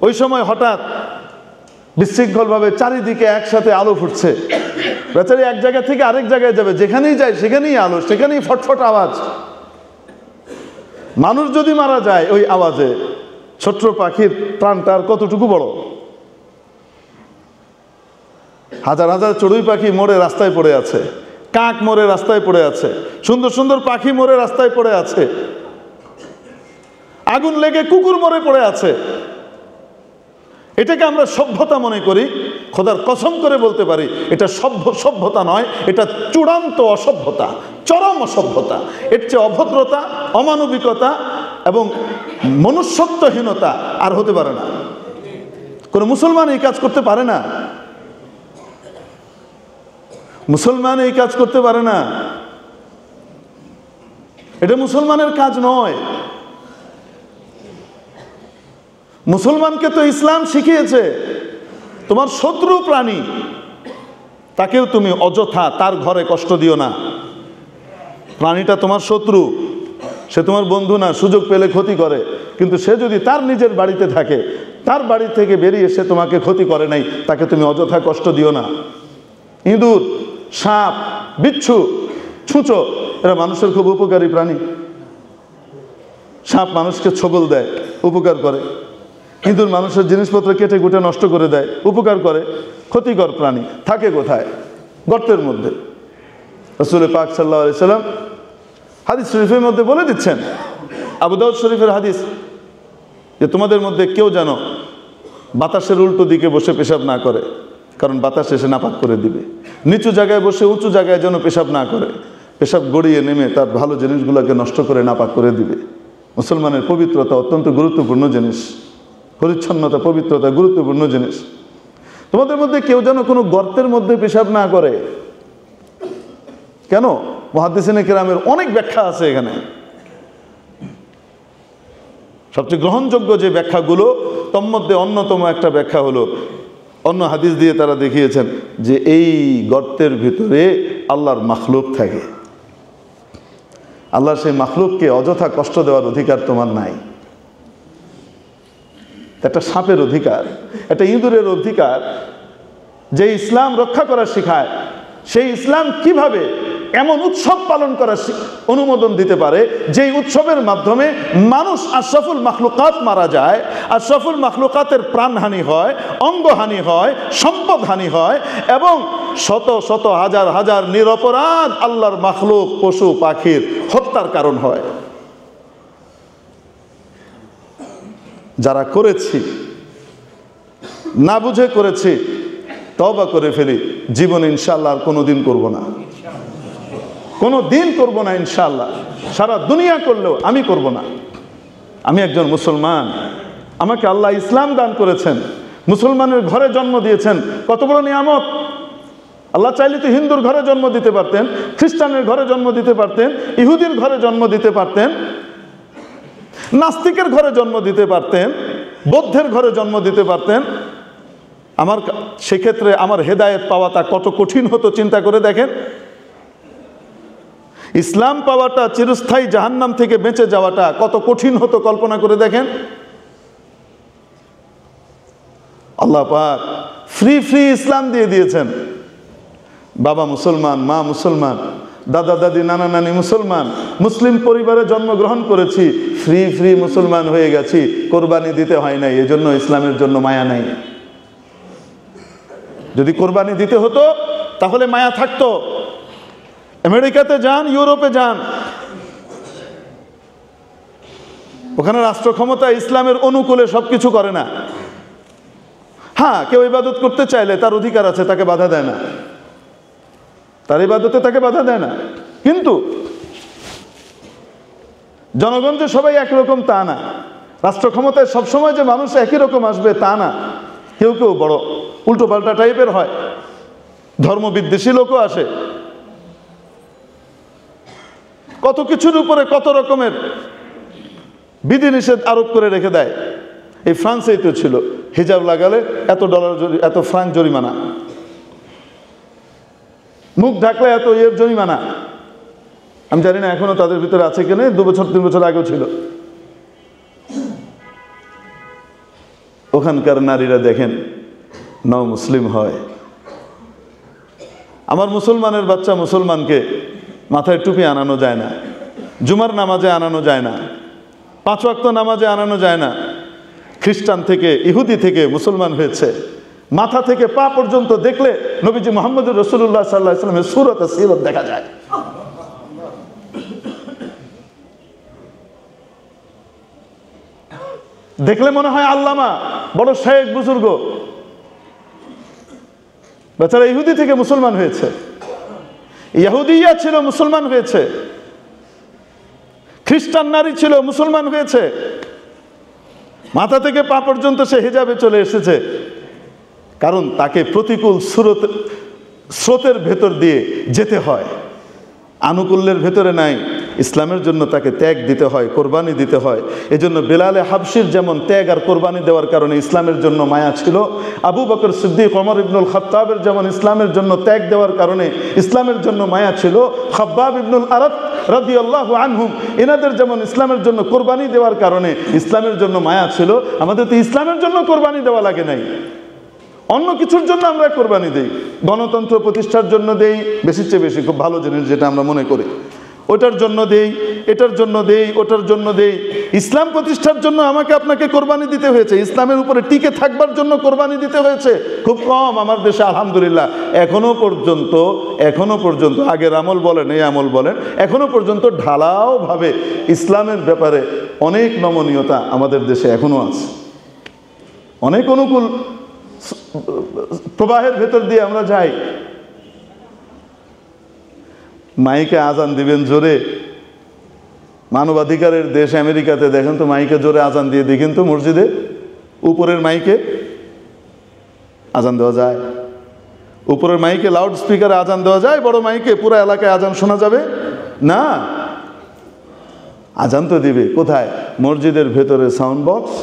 ওই সময় হঠাৎ বিশৃঙ্খলভাবে চারিদিকে একসাথে আলো ফুটছে। বেচারি এক জায়গা থেকে আরেক জায়গায় যাবে, যেখানেই যায় সেখানেই আলো, সেখানেই ফটফট আওয়াজ। মানুষ যদি মারা যায় ওই আওয়াজে, ছোট্ট পাখির প্রাণটা আর কতটুকু বড়। হাজার হাজার চড়ুই পাখি মরে রাস্তায় পড়ে আছে, কাক মরে রাস্তায় পড়ে আছে, সুন্দর সুন্দর পাখি মরে রাস্তায় পড়ে আছে, আগুন লেগে কুকুর মরে পড়ে আছে। এটাকে আমরা সভ্যতা মনে করি। খোদার কসম করে বলতে পারি এটা সভ্যতা নয়, এটা চূড়ান্ত অসভ্যতা, চরম অসভ্যতা। এর চেয়ে অভদ্রতা, অমানবিকতা এবং মনুষ্যত্বহীনতা আর হতে পারে না। কোনো মুসলমান এই কাজ করতে পারে না। মুসলমান এই কাজ করতে পারে না, এটা মুসলমানের কাজ নয়। মুসলমানকে তো ইসলাম শিখিয়েছে তোমার শত্রু প্রাণী তাকেও তুমি অযথা তার ঘরে কষ্ট দিও না। প্রাণীটা তোমার শত্রু, সে তোমার বন্ধু না, সুযোগ পেলে ক্ষতি করে, কিন্তু সে যদি তার নিজের বাড়িতে থাকে, তার বাড়ি থেকে বেরিয়ে সে তোমাকে ক্ষতি করে নাই, তাকে তুমি অযথা কষ্ট দিও না। ইঁদুর, সাপ, বিচ্ছু, ছুঁচো এরা মানুষের খুব উপকারী প্রাণী। সাপ মানুষকে ছোবল দেয়, উপকার করে। ইঁদুর মানুষের জিনিসপত্র কেটে কুটে নষ্ট করে দেয়, উপকার করে। ক্ষতিকর প্রাণী থাকে কোথায়? গর্তের মধ্যে। রাসূল পাক সাল্লাল্লাহু আলাইহি সাল্লাম হাদিস শরীফের মধ্যে বলে দিচ্ছেন, আবু দাউদ শরীফের হাদিস, যে তোমাদের মধ্যে কেউ যেন বাতাসের উল্টো দিকে বসে পেশাব না করে, কারণ বাতাস এসে নাপাক করে দিবে। নিচু জায়গায় বসে উঁচু জায়গায় যেন পেশাব না করে, পেশাব গড়িয়ে নেমে তার ভালো জিনিসগুলোকে নষ্ট করে নাপাক করে দিবে। মুসলমানের পবিত্রতা অত্যন্ত গুরুত্বপূর্ণ জিনিস, পরিচ্ছন্নতা পবিত্রতা গুরুত্বপূর্ণ জিনিস। তোমাদের মধ্যে কেউ যেন কোনো গর্তের মধ্যে পেশাব না করে। কেন? মুহাদ্দিসিনে কেরামের অনেক ব্যাখ্যা আছে এখানে। সবচেয়ে গ্রহণযোগ্য যে ব্যাখ্যাগুলো, তোর মধ্যে অন্যতম একটা ব্যাখ্যা হলো, অন্য হাদিস দিয়ে তারা দেখিয়েছেন যে এই গর্তের ভিতরে আল্লাহর মাখলুক থাকে। আল্লাহর সেই মাখলুককে অযথা কষ্ট দেওয়ার অধিকার তোমার নাই। একটা সাপের অধিকার, একটা ইঁদুরের অধিকার, যে ইসলাম রক্ষা করা শেখায়, সেই ইসলাম কিভাবে এমন উৎসব পালন করার অনুমোদন দিতে পারে যেই উৎসবের মাধ্যমে মানুষ আশরাফুল মাখলুকাত মারা যায়, আশরাফুল মাখলুকাতের প্রাণহানি হয়, অঙ্গহানি হয়, সম্পদহানি হয়, এবং শত শত হাজার হাজার নিরপরাধ আল্লাহর মাখলুক পশু পাখির হত্যার কারণ হয়। যারা করেছি, না বুঝে করেছি, তওবা করে ফেলি, জীবনে ইনশাআল্লাহ আর কোনোদিন করব না, কোনোদিন করব না ইনশাআল্লাহ। সারা দুনিয়া করলেও আমি করব না। আমি একজন মুসলমান, আমাকে আল্লাহ ইসলাম দান করেছেন, মুসলমানের ঘরে জন্ম দিয়েছেন, কত বড় নিয়ামত। আল্লাহ চাইলে তো হিন্দুর ঘরে জন্ম দিতে পারতেন, খ্রিস্টানের ঘরে জন্ম দিতে পারতেন, ইহুদির ঘরে জন্ম দিতে পারতেন, নাস্তিকের ঘরে জন্ম দিতে পারতেন, বৌদ্ধের ঘরে জন্ম দিতে পারতেন। আমার সেক্ষেত্রে আমার হেদায়েত পাওয়াটা কত কঠিন হতো চিন্তা করে দেখেন। ইসলাম পাওয়াটা, চিরস্থায়ী জাহান্নাম থেকে বেঁচে যাওয়াটা কত কঠিন হতো কল্পনা করে দেখেন। আল্লাহ পাক ফ্রি ফ্রি ইসলাম দিয়ে দিয়েছেন। বাবা মুসলমান, মা মুসলমান, দাদা দাদি নানা নানি মুসলমান, মুসলিম পরিবারে জন্মগ্রহণ করেছি, ফ্রি ফ্রি মুসলমান হয়ে গেছি, কোরবানি দিতে হয় নাই, এজন্য ইসলামের জন্য মায়া নাই। যদি কোরবানি দিতে হতো তাহলে মায়া থাকতো। আমেরিকাতে যান, ইউরোপে যান, ওখানে রাষ্ট্র ক্ষমতা ইসলামের অনুকূলে সবকিছু করে না। হ্যাঁ, কেউ ইবাদত করতে চাইলে তার অধিকার আছে, তাকে বাধা দেয় না, তার ইবাদতে তাকে বাধা দেয় না। কিন্তু জনগণ যে সবাই একরকম তা না, রাষ্ট্র ক্ষমতায় সবসময় যে মানুষ একই রকম আসবে তা না। কেউ কেউ বড় উল্টো পাল্টা টাইপের হয়, ধর্মবিদ্বেষী লোকও আসে, কত কিছুর উপরে কত রকমের বিধিনিষেধ আরোপ করে রেখে দেয়। এই ফ্রান্সেই তো ছিল, হিজাব লাগালে $এত, এত ফ্রাঙ্ক জরিমানা, মুখ ঢাকলে এত জরিমানা। আমি জানি না এখনো তাদের ভিতরে আছে কিনা, 2 বছর 3 বছর আগেও ছিল। ওখানকার নারীরা দেখেন নও মুসলিম হয়। আমার মুসলমানের বাচ্চা মুসলমানকে মাথায় টুপি আনানো যায় না, জুমার নামাজে আনানো যায় না, 5 ওয়াক্ত নামাজে আনানো যায় না। খ্রিস্টান থেকে, ইহুদি থেকে মুসলমান হয়েছে, মাথা থেকে পা পর্যন্ত দেখলে নবীজি মুহাম্মদুর রাসূলুল্লাহ সাল্লাল্লাহু আলাইহি ওয়াসাল্লামের সূরত আর সিরত দেখা যায়। দেখলে মনে হয় আল্লামা, বড় শেখ বুজুর্গ। বেচারা ইহুদি থেকে মুসলমান হয়েছে, ইহুদিয়া ছিল মুসলমান হয়েছে, খ্রিস্টান নারী ছিল মুসলমান হয়েছে, মাথা থেকে পা পর্যন্ত সে হিজাবে চলে এসেছে। কারণ তাকে প্রতিকূল সুরত স্রোতের ভেতর দিয়ে যেতে হয়, আনুকূল্যের ভেতরে নাই। ইসলামের জন্য তাকে ত্যাগ দিতে হয়, কোরবানি দিতে হয়। এজন্য বেলালে হাবশির যেমন ত্যাগ আর কোরবানি দেওয়ার কারণে ইসলামের জন্য মায়া ছিল, আবু বকর সিদ্দিক, ওমর ইবনুল খাত্তাবের যেমন ইসলামের জন্য ত্যাগ দেওয়ার কারণে ইসলামের জন্য মায়া ছিল, খাব্বাব ইবনুল আরাত রাদিয়াল্লাহু আনহুম এনাদের যেমন ইসলামের জন্য কোরবানি দেওয়ার কারণে ইসলামের জন্য মায়া ছিল। আমাদের তো ইসলামের জন্য কোরবানি দেওয়া লাগে নাই, অন্য কিছুর জন্য আমরা কোরবানি দেই। গণতন্ত্র প্রতিষ্ঠার জন্য দেই, বেশির চেয়ে বেশি, খুব ভালো জিনিস যেটা আমরা মনে করি, ওটার জন্য দেই, এটার জন্য দেই, ওটার জন্য দেই। ইসলাম প্রতিষ্ঠার জন্য আমাকে আপনাকে কোরবানি দিতে হয়েছে, ইসলামের উপরে টিকে থাকবার জন্য কোরবানি দিতে হয়েছে। খুব কম আমার দেশে আলহামদুলিল্লাহ এখনো পর্যন্ত আগের আমল বলেন, এই আমল বলেন, এখনো পর্যন্ত ঢালাওভাবে ইসলামের ব্যাপারে অনেক নমনীয়তা আমাদের দেশে এখনো আছে। অনেক অনুকূল প্রবাহের ভেতর দিয়ে আমরা যাই। মাইকে আজান দিবেন জোরে, মানবাধিকারের দেশ আমেরিকাতে দেখেন তো মাইকে জোরে আজান দিয়ে দেখেন তো, মসজিদে উপরের মাইকে আজান দেওয়া যায়? উপরের মাইকে লাউড স্পিকারে আজান দেওয়া যায়? বড় মাইকে পুরো এলাকায় আজান শোনা যাবে না? আজান তো দিবে কোথায়? মসজিদের ভেতরে সাউন্ড বক্স,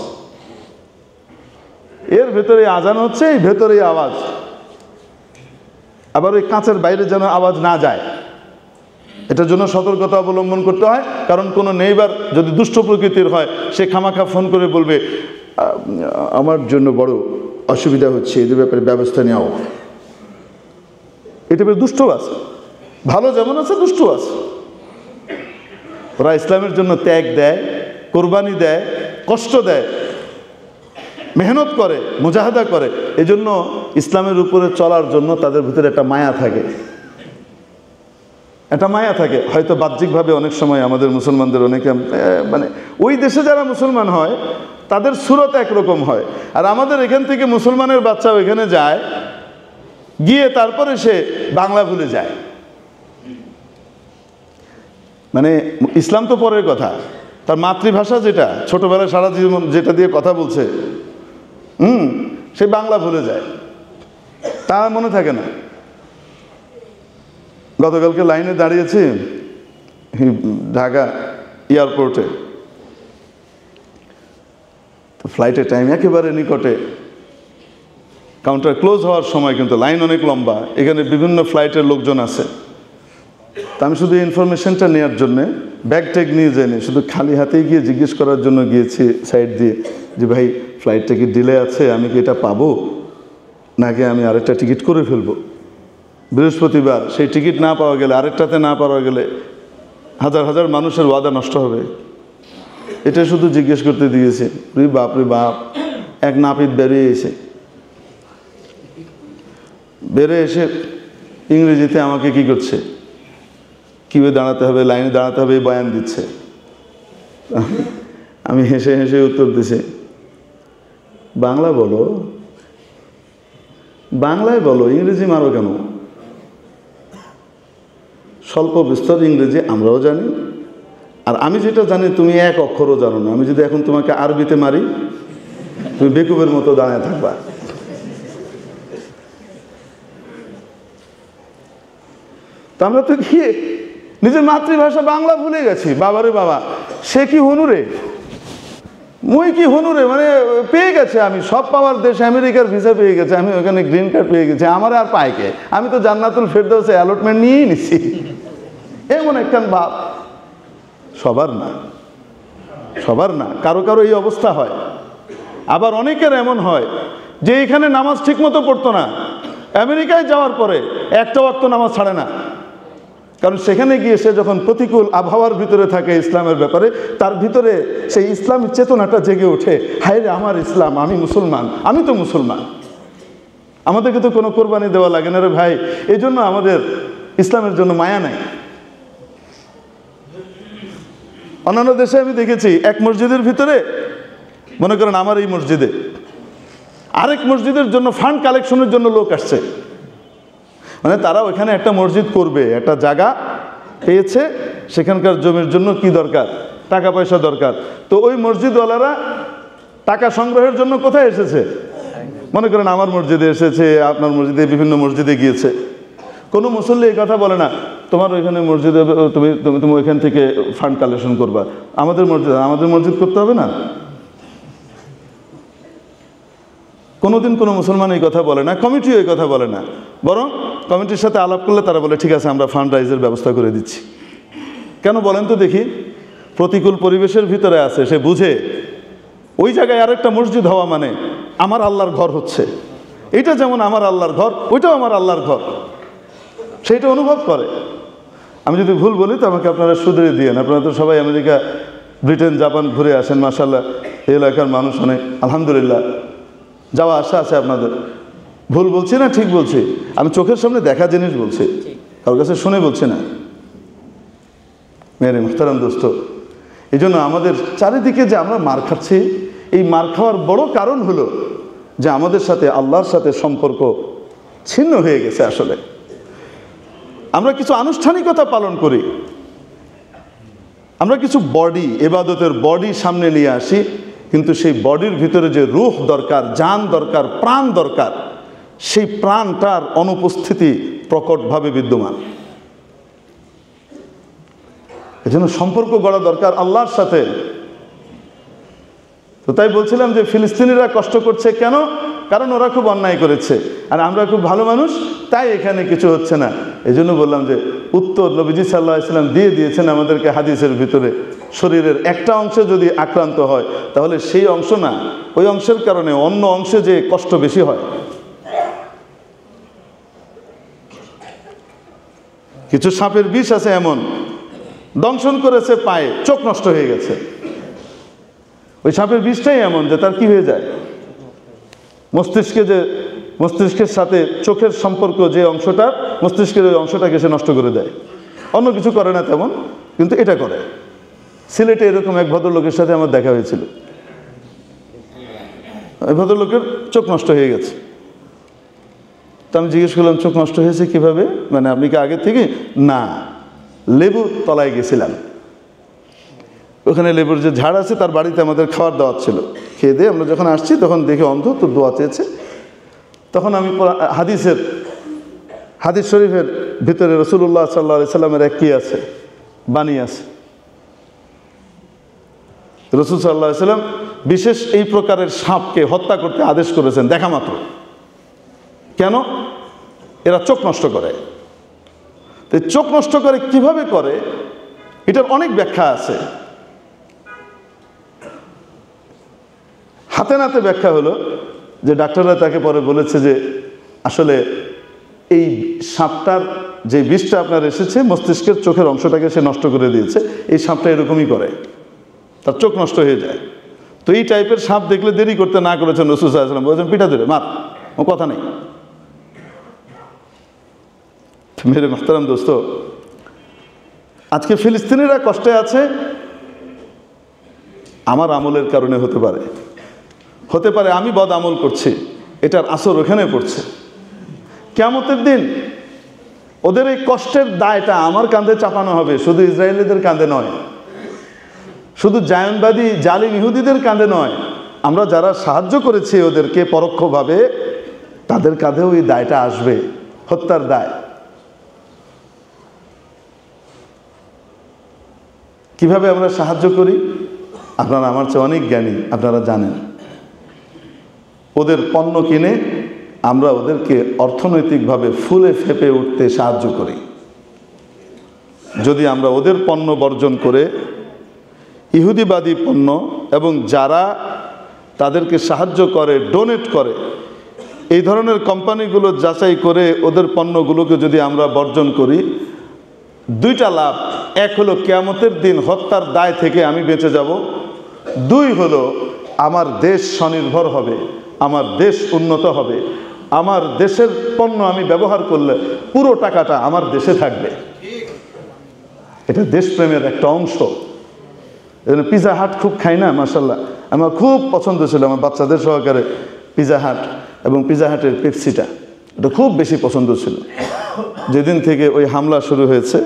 এর ভেতরে আজান হচ্ছে, এই ভেতরেই আওয়াজ। আবার ওই কাঁচের বাইরে যেন আওয়াজ না যায়, এটার জন্য সতর্কতা অবলম্বন করতে হয়। কারণ কোনো নেইবার যদি দুষ্ট প্রকৃতির হয়, সে খামাখা ফোন করে বলবে আমার জন্য বড় অসুবিধা হচ্ছে, এদের ব্যাপারে ব্যবস্থা নেওয়া। এটা বেশ দুষ্ট আছে, ভালো যেমন আছে দুষ্ট আছে। ওরা ইসলামের জন্য ত্যাগ দেয়, কোরবানি দেয়, কষ্ট দেয়, মেহনত করে, মুজাহাদা করে। এজন্য ইসলামের উপরে চলার জন্য তাদের ভিতরে একটা মায়া থাকে, একটা মায়া থাকে। হয়তো বাহ্যিকভাবে অনেক সময় আমাদের মুসলমানদের অনেকে মানে ওই দেশে যারা মুসলমান হয় তাদের সুরত একরকম হয়, আর আমাদের এখান থেকে মুসলমানের বাচ্চা ওইখানে যায়, গিয়ে তারপরে সে বাংলা ভুলে যায়। মানে ইসলাম তো পরের কথা, তার মাতৃভাষা যেটা ছোটবেলায় সারা জীবন যেটা দিয়ে কথা বলছে, সে বাংলা ভুলে যায়, তার মনে থাকে না। গতকালকে লাইনে দাঁড়িয়েছি ঢাকা এয়ারপোর্টে, তো ফ্লাইটের টাইম একেবারে নিকটে, কাউন্টার ক্লোজ হওয়ার সময়, কিন্তু লাইন অনেক লম্বা, এখানে বিভিন্ন ফ্লাইটের লোকজন আছে। তা আমি শুধু ইনফরমেশনটা নেওয়ার জন্যে ব্যাগ ট্যাগ নিয়ে যাইনি, শুধু খালি হাতেই গিয়ে জিজ্ঞেস করার জন্য গিয়েছি সাইড দিয়ে, যে ভাই ফ্লাইটটা কি ডিলে আছে, আমি কি এটা পাবো নাকি আমি আরেকটা টিকিট করে ফেলবো? বৃহস্পতিবার সেই টিকিট না পাওয়া গেলে, আরেকটাতে না পাওয়া গেলে হাজার হাজার মানুষের ওয়াদা নষ্ট হবে। এটা শুধু জিজ্ঞেস করতে দিয়েছে। রে বাপ রে বাপ, এক নাপিত বেরিয়ে এসে ইংরেজিতে আমাকে কি করছে, কীভাবে দাঁড়াতে হবে, লাইনে দাঁড়াতে হবে, বয়ান দিচ্ছে। আমি হেসে হেসে উত্তর দিছি, বাংলা বলো, বাংলায় বলো, ইংরেজি মারো কেন? স্বল্প বিস্তর ইংরেজি আমরাও জানি, আর আমি যেটা জানি তুমি এক অক্ষরও জানো না। আমি যদি এখন তোমাকে আরবিতে মারি, তুমি বেকুবের মতো দাঁড়ায় থাকবা। তো আমরা তো কি নিজের মাতৃভাষা বাংলা ভুলে গেছি। বাবারে বাবা, সে কি হনুরে, মুই কি হনুরে, মানে পেয়ে গেছে, আমি সব পাওয়ার দেশ আমেরিকার ভিসা পেয়ে গেছে, আমি ওখানে গ্রিন কার্ড পেয়ে গেছি, আমার আর পাইকে, আমি তো জান্নাতুল ফেরদাউসে অ্যালটমেন্ট নিয়েই নিছি। এমন একখান ভাব। সবার না, সবার না, কারো কারো এই অবস্থা হয়। আবার অনেকের এমন হয় যে এখানে নামাজ ঠিক মতো পড়তো না, আমেরিকায় যাওয়ার পরে একটা ওয়াক্ত নামাজ ছাড়ে না। কারণ সেখানে গিয়ে সে যখন প্রতিকূল আবহাওয়ার ভিতরে থাকে ইসলামের ব্যাপারে, তার ভিতরে সেই ইসলামী চেতনাটা জেগে ওঠে, হায় রে আমার ইসলাম, আমি মুসলমান, আমি তো মুসলমান, আমাদেরকে তো কোনো কোরবানি দেওয়া লাগে না রে ভাই। এই জন্য আমাদের ইসলামের জন্য মায়া নাই। অন্যান্য দেশে আমি দেখেছি এক মসজিদের ভিতরে, মনে করেন আমার এই মসজিদে আরেক মসজিদের জন্য ফান্ড কালেকশনের জন্য লোক আসছে, মানে তারা ওইখানে একটা মসজিদ করবে, একটা জায়গা পেয়েছে, সেখানকার জমির জন্য কি দরকার, টাকা পয়সা দরকার। তো ওই মসজিদওয়ালারা টাকা সংগ্রহের জন্য কোথায় এসেছে? মনে করেন আমার মসজিদে এসেছে, আপনার মসজিদে, বিভিন্ন মসজিদে গিয়েছে। কোনো মুসল্লি এই কথা বলে না, তোমার ওইখানে মসজিদে তুমি তুমি তুমি ওইখান থেকে ফান্ড কালেকশন করবা, আমাদের মসজিদ করতে হবে না। কোনোদিন কোনো মুসলমান এই কথা বলে না, কমিটিও এই কথা বলে না। বরং কমিটির সাথে আলাপ করলে তারা বলে ঠিক আছে আমরা ফান্ড রাইজের ব্যবস্থা করে দিচ্ছি। কেন বলেন তো দেখি? প্রতিকূল পরিবেশের ভিতরে আছে, সে বুঝে ওই জায়গায় আরেকটা মসজিদ হওয়া মানে আমার আল্লাহর ঘর হচ্ছে, এটা যেমন আমার আল্লাহর ঘর ওইটাও আমার আল্লাহর ঘর, সেইটা অনুভব করে। আমি যদি ভুল বলি তো আমাকে আপনারা শুধরে দিয়েন। আপনারা তো সবাই আমেরিকা, ব্রিটেন, জাপান ঘুরে আসেন, মাশাআল্লাহ এই এলাকার মানুষ অনেক, আলহামদুলিল্লাহ যাওয়া আসা আছে আপনাদের। ভুল বলছি না ঠিক বলছি? আমি চোখের সামনে দেখা জিনিস বলছি, কারোর কাছে শুনে বলছি না। মেরে মুহতারাম দোস্ত, এই জন্য আমাদের চারিদিকে যে আমরা মার খাচ্ছি, এই মার খাওয়ার বড় কারণ হলো যে আমাদের সাথে আল্লাহর সাথে সম্পর্ক ছিন্ন হয়ে গেছে। আসলে আমরা কিছু আনুষ্ঠানিকতা পালন করি, আমরা কিছু বডি, ইবাদতের বডি সামনে নিয়ে আসি, কিন্তু সেই বডির ভিতরে যে রূহ দরকার, জান দরকার, প্রাণ দরকার, সেই প্রাণটার অনুপস্থিতি প্রকটভাবে বিদ্যমান। এজন্য সম্পর্ক গড়া দরকার আল্লাহর সাথে। তো তাই বলছিলাম যে ফিলিস্তিনিরা কষ্ট করছে কেন? কারণ ওরা খুব অন্যায় করেছে, আর আমরা খুব ভালো মানুষ, তাই এখানে কিছু হচ্ছে না। এই জন্য বললাম যে উত্তর নবীজি সাল্লাল্লাহু আলাইহি ওয়াসাল্লাম দিয়ে দিয়েছেন আমাদেরকে হাদিসের ভিতরে। শরীরের একটা অংশ যদি আক্রান্ত হয় তাহলে সেই অংশ না, ওই অংশের কারণে অন্য অংশে যে কষ্ট বেশি হয়। কিছু সাপের বিষ আছে এমন, দংশন করেছে পায়ে, চোখ নষ্ট হয়ে গেছে। ওই সাপের বিষটাই এমন যে তার কি হয়ে যায়, মস্তিষ্কের সাথে চোখের সম্পর্ক, যে অংশটা মস্তিষ্কের, ওই অংশটাকে সে নষ্ট করে দেয়। অন্য কিছু করে না তেমন, কিন্তু এটা করে। সিলেটে এরকম এক ভদ্রলোকের সাথে আমার দেখা হয়েছিল। ওই ভদ্রলোকের চোখ নষ্ট হয়ে গেছে। তো আমি জিজ্ঞেস করলাম চোখ নষ্ট হয়েছে কিভাবে, মানে আপনি কি আগে থেকে? না, লেবু তলায় গেছিলাম, ওখানে লেবুর যে ঝাড় আছে তার বাড়িতে আমাদের খাবার দাওয়াত ছিল। খেয়ে দিয়ে আমরা যখন আসছি তখন দেখে অন্ধ, তো দোয়া চেয়েছে। তখন আমি হাদিস শরীফের ভিতরে রাসূলুল্লাহ সাল্লাল্লাহু আলাইহি সাল্লামের এক কি আছে, বাণী আছে। রাসূল সাল্লাল্লাহু আলাইহি সাল্লাম বিশেষ এই প্রকারের সাপকে হত্যা করতে আদেশ করেছেন দেখা মাত্র। কেন? এরা চোখ নষ্ট করে। তো চোখ নষ্ট করে কিভাবে করে, এটার অনেক ব্যাখ্যা আছে। হাতে নাতে ব্যাখ্যা হলো যে ডাক্তাররা তাকে পরে বলেছে যে আসলে এই সাপটার যে বিষটা আপনার এসেছে মস্তিষ্কের চোখের অংশটাকে সে নষ্ট করে দিয়েছে, এই সাপটা এরকমই করে, তার চোখ নষ্ট হয়ে যায়। তো এই টাইপের সাপ দেখলে দেরি করতে না করেছেন রাসূল সাল্লাল্লাহু আলাইহি ওয়াসাল্লাম, বলেছেন পিঠা ধরে মার, ও কথা নেই। মেরে মুহতারাম দোস্ত, আজকে ফিলিস্তিনিরা কষ্টে আছে, আমার আমলের কারণে হতে পারে আমি বদ আমল করছি, এটার আসর ওখানে পড়ছে। কিয়ামতের দিন ওদের এই কষ্টের দায়টা আমার কাঁধে চাপানো হবে, শুধু ইসরায়েলিদের কাঁধে নয়, শুধু জায়নবাদী জালিম ইহুদিদের কাঁধে নয়, আমরা যারা সাহায্য করেছি ওদেরকে পরোক্ষভাবে, তাদের কাঁধেও এই দায়টা আসবে, হত্যার দায়। কিভাবে আমরা সাহায্য করি? আপনারা আমার চেয়ে অনেক জ্ঞানী, আপনারা জানেন। ওদের পণ্য কিনে আমরা ওদেরকে অর্থনৈতিকভাবে ফুলে ফেপে উঠতে সাহায্য করি। যদি আমরা ওদের পণ্য বর্জন করে ইহুদিবাদী পণ্য এবং যারা তাদেরকে সাহায্য করে, ডোনেট করে, এই ধরনের কোম্পানিগুলো যাচাই করে ওদের পণ্যগুলোকে যদি আমরা বর্জন করি, দুইটা লাভ। এক হলো কিয়ামতের দিন হত্যার দায় থেকে আমি বেঁচে যাব। দুই হলো আমার দেশ স্বনির্ভর হবে, আমার দেশ উন্নত হবে, আমার দেশের পণ্য আমি ব্যবহার করলে পুরো টাকাটা আমার দেশে থাকবে। এটা দেশপ্রেমের একটা অংশ। এজন্য পিজা হাট খুব খাই না, মাশাআল্লাহ আমার খুব পছন্দ ছিল, আমার বাচ্চাদের সহকারে পিজা হাট এবং পিজা হাটের পেপসিটা, এটা খুব বেশি পছন্দ ছিল। যেদিন থেকে ওই হামলা শুরু হয়েছে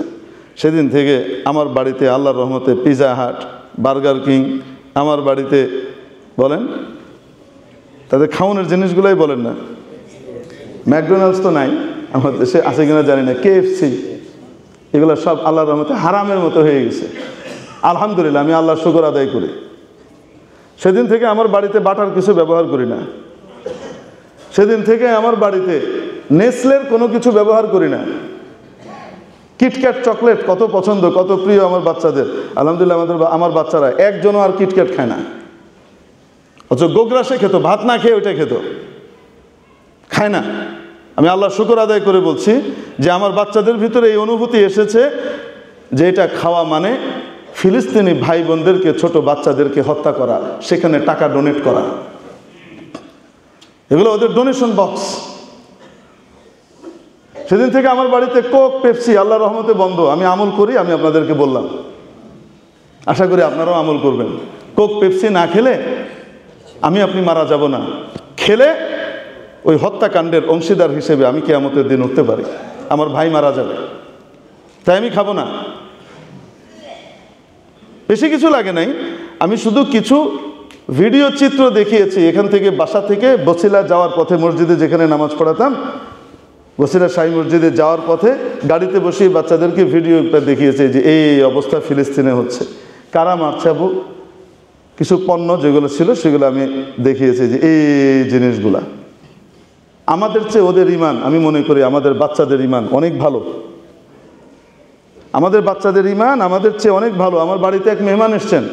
সেদিন থেকে আমার বাড়িতে আল্লাহর রহমতে পিজা হাট, বার্গার কিং, আমার বাড়িতে বলেন তাদের খাওয়ানোর জিনিসগুলোই বলেন না, ম্যাকডোনাল্ডস তো নাই, আমাদের দেশে আছে কিনা জানি না, KFC, এগুলো সব আল্লাহর রহমতে হারামের মতো হয়ে গেছে। আলহামদুলিল্লাহ, আমি আল্লাহর শুকর আদায় করি। সেদিন থেকে আমার বাড়িতে বাটার কিছু ব্যবহার করি না। সেদিন থেকে আমার বাড়িতে নেসলের কোনো কিছু ব্যবহার করি না। কিটক্যাট চকলেট কত পছন্দ, কত প্রিয় আমার বাচ্চাদের। আলহামদুলিল্লাহ আমার বাচ্চারা একজনও আর কিটক্যাট খায় না। অথচ গোগ্রাসে খেত, ভাত না খেয়ে ওইটা খেত, খায় না। আমি আল্লাহর শুকর আদায় করে বলছি যে আমার বাচ্চাদের ভিতরে এই অনুভূতি এসেছে যে এটা খাওয়া মানে ফিলিস্তিনি ভাই বোনদেরকে, ছোট বাচ্চাদেরকে হত্যা করা, সেখানে টাকা ডোনেট করা। এগুলো ওদের ডোনেশন বক্স। সেদিন থেকে আমার বাড়িতে কোক, পেপসি আল্লাহর রহমতে বন্ধ। আমি আমল করি, আমি আপনাদেরকে বললাম, আশা করি আপনারাও আমল করবেন। কোক, পেপসি না খেলে আমি আপনি মারা যাব না, খেলে ওই হত্যাকাণ্ডের অংশীদার হিসেবে আমি কিয়ামতের দিন উঠতে পারি, আমার ভাই মারা যাবে, তাই আমি খাবো না। বেশি কিছু লাগে নাই, আমি শুধু কিছু ভিডিও চিত্র দেখিয়েছি। এখান থেকে, বাসা থেকে বছিলা যাওয়ার পথে, মসজিদে যেখানে নামাজ পড়াতাম, বছিলা শাহী মসজিদে যাওয়ার পথে গাড়িতে বসিয়ে বাচ্চাদেরকে ভিডিও দেখিয়েছে যে এই অবস্থা ফিলিস্তিনে হচ্ছে, কারা মারছে আবু। কিছু পণ্য যেগুলো ছিল সেগুলো আমি দেখিয়েছি যে এই জিনিসগুলা। আমাদের চেয়ে ওদের ইমান, আমি মনে করি আমাদের বাচ্চাদের ইমান অনেক ভালো। আমাদের বাচ্চাদের ইমান আমাদের চেয়ে অনেক ভালো। আমার বাড়িতে এক মেহমান এসছেন,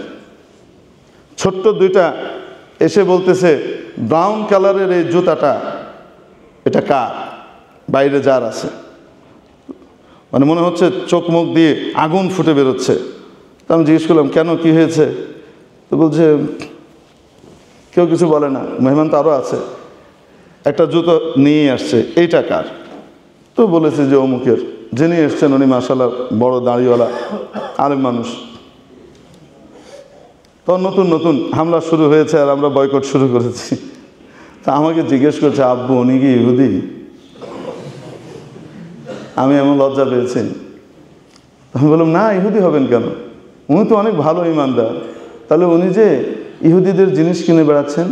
ছোট্ট দুইটা, এসে বলতেছে ব্রাউন কালারের এই জুতাটা এটা কার, বাইরে যার আছে, মানে মনে হচ্ছে চোখ মুখ দিয়ে আগুন ফুটে বেরোচ্ছে। তো আমি জিজ্ঞেস করলাম কেন, কি হয়েছে? তো বলছে কেউ কিছু বলে না, মেহমান তো আরও আছে, একটা জুতো নিয়ে আসছে, এইটা কার? তো বলেছে যে অমুকের। যিনি এসছেন উনি মাশাআল্লাহ বড় দাড়িওয়ালা আলেম মানুষ। তো নতুন নতুন হামলা শুরু হয়েছে আর আমরা বয়কট শুরু করেছি। তা আমাকে জিজ্ঞেস করছে আব্বু উনি কি ইহুদি? আমি এমন লজ্জা পেয়েছি। আমি বললাম না, ইহুদি হবেন কেন, উনি তো অনেক ভালো ইমানদার। তাহলে উনি যে ইহুদিদের জিনিস কিনে বেড়াচ্ছেন,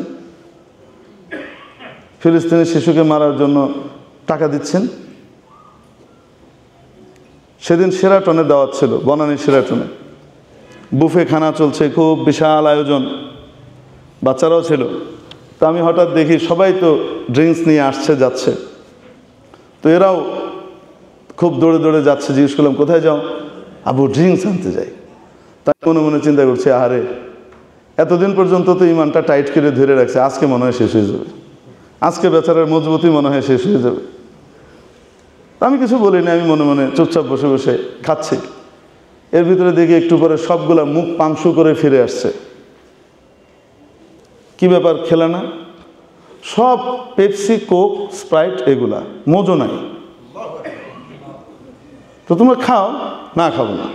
ফিলিস্তিনের শিশুকে মারার জন্য টাকা দিচ্ছেন। সেদিন শেরাটনে দাওয়াত ছিল, বনানী শেরাটনে বুফে খানা চলছে, খুব বিশাল আয়োজন, বাচ্চারাও ছিল। তো আমি হঠাৎ দেখি সবাই তো ড্রিঙ্কস নিয়ে আসছে যাচ্ছে, তো এরাও খুব দৌড়ে দৌড়ে যাচ্ছে। জিজ্ঞেস করলাম কোথায় যাও? আবু ড্রিঙ্কস আনতে যাই। তাই মনে মনে চিন্তা করছে আহারে এতদিন পর্যন্ত তো ইমানটা টাইট করে ধরে রাখছে, আজকে মনে হয় শেষ হয়ে যাবে, আজকে বেচারার মজবুতি মনে হয় শেষ হয়ে যাবে। আমি কিছু বলিনি, আমি মনে মনে চুপচাপ বসে বসে খাচ্ছি। এর ভিতরে দেখি একটু পরে সবগুলা মুখ পাংশু করে ফিরে আসছে। কি ব্যাপার, খেলে না? সব পেপসি, কোক, স্প্রাইট, এগুলা, মজো নাই। তো তোমরা খাও? না খাবো না।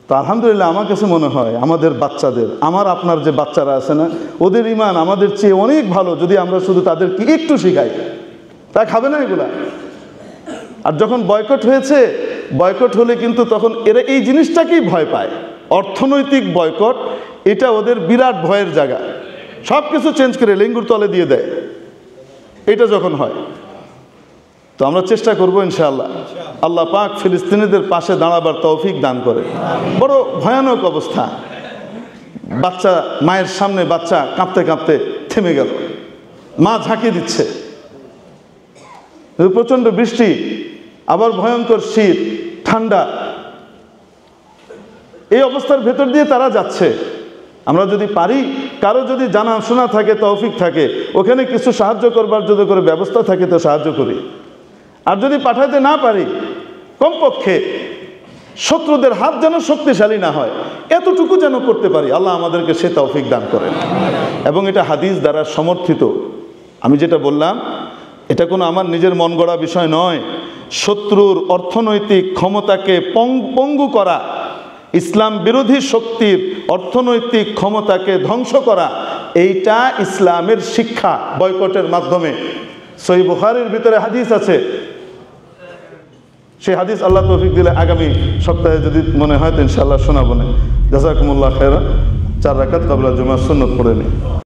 তো আলহামদুলিল্লাহ আমার কাছে মনে হয় আমাদের বাচ্চাদের, আমার আপনার যে বাচ্চারা আছে না, ওদের ইমান আমাদের চেয়ে অনেক ভালো। যদি আমরা শুধু তাদেরকে একটু শিখাই, তা খাবে না এগুলা। আর যখন বয়কট হয়েছে, বয়কট হলে কিন্তু তখন এরা এই জিনিসটাকেই ভয় পায়, অর্থনৈতিক বয়কট। এটা ওদের বিরাট ভয়ের জায়গা, সব কিছু চেঞ্জ করে লেঙ্গুর তলে দিয়ে দেয় এটা যখন হয়। তো আমরা চেষ্টা করবো ইনশাআল্লাহ, আল্লাহ পাক ফিলিস্তিনিদের পাশে দাঁড়াবার তৌফিক দান করে। বড় ভয়ানক অবস্থা, বাচ্চা, মায়ের সামনে বাচ্চা কাঁপতে কাঁপতে থেমে গেল, মা ঝাঁকি দিচ্ছে, প্রচণ্ড বৃষ্টি, আবার ভয়ঙ্কর শীত, ঠান্ডা, এই অবস্থার ভেতর দিয়ে তারা যাচ্ছে। আমরা যদি পারি, কারো যদি জানাশোনা থাকে, তৌফিক থাকে, ওখানে কিছু সাহায্য করবার যদি করে ব্যবস্থা থাকে তো সাহায্য করি। আর যদি পাঠাতে না পারি, কমপক্ষে শত্রুদের হাত যেন শক্তিশালী না হয়, এতটুকু যেন করতে পারি। আল্লাহ আমাদেরকে সে তৌফিক দান করেন। এবং এটা হাদিস দ্বারা সমর্থিত। আমি যেটা বললাম এটা কোনো আমার নিজের মন গড়া বিষয় নয়। শত্রুর অর্থনৈতিক ক্ষমতাকে পঙ্গু করা, ইসলাম বিরোধী শক্তির অর্থনৈতিক ক্ষমতাকে ধ্বংস করা, এইটা ইসলামের শিক্ষা বয়কটের মাধ্যমে। সহিহ বুখারীর ভিতরে হাদিস আছে, সেই হাদিস আল্লাহ তৌফিক দিলে আগামী সপ্তাহে যদি মনে হয় তো ইনশাআল্লাহ শোনাবো না। জাযাকুমুল্লাহ খায়রা। 4 রাকাত ক্বাবলা জুমা সুন্নত পড়ে নিই।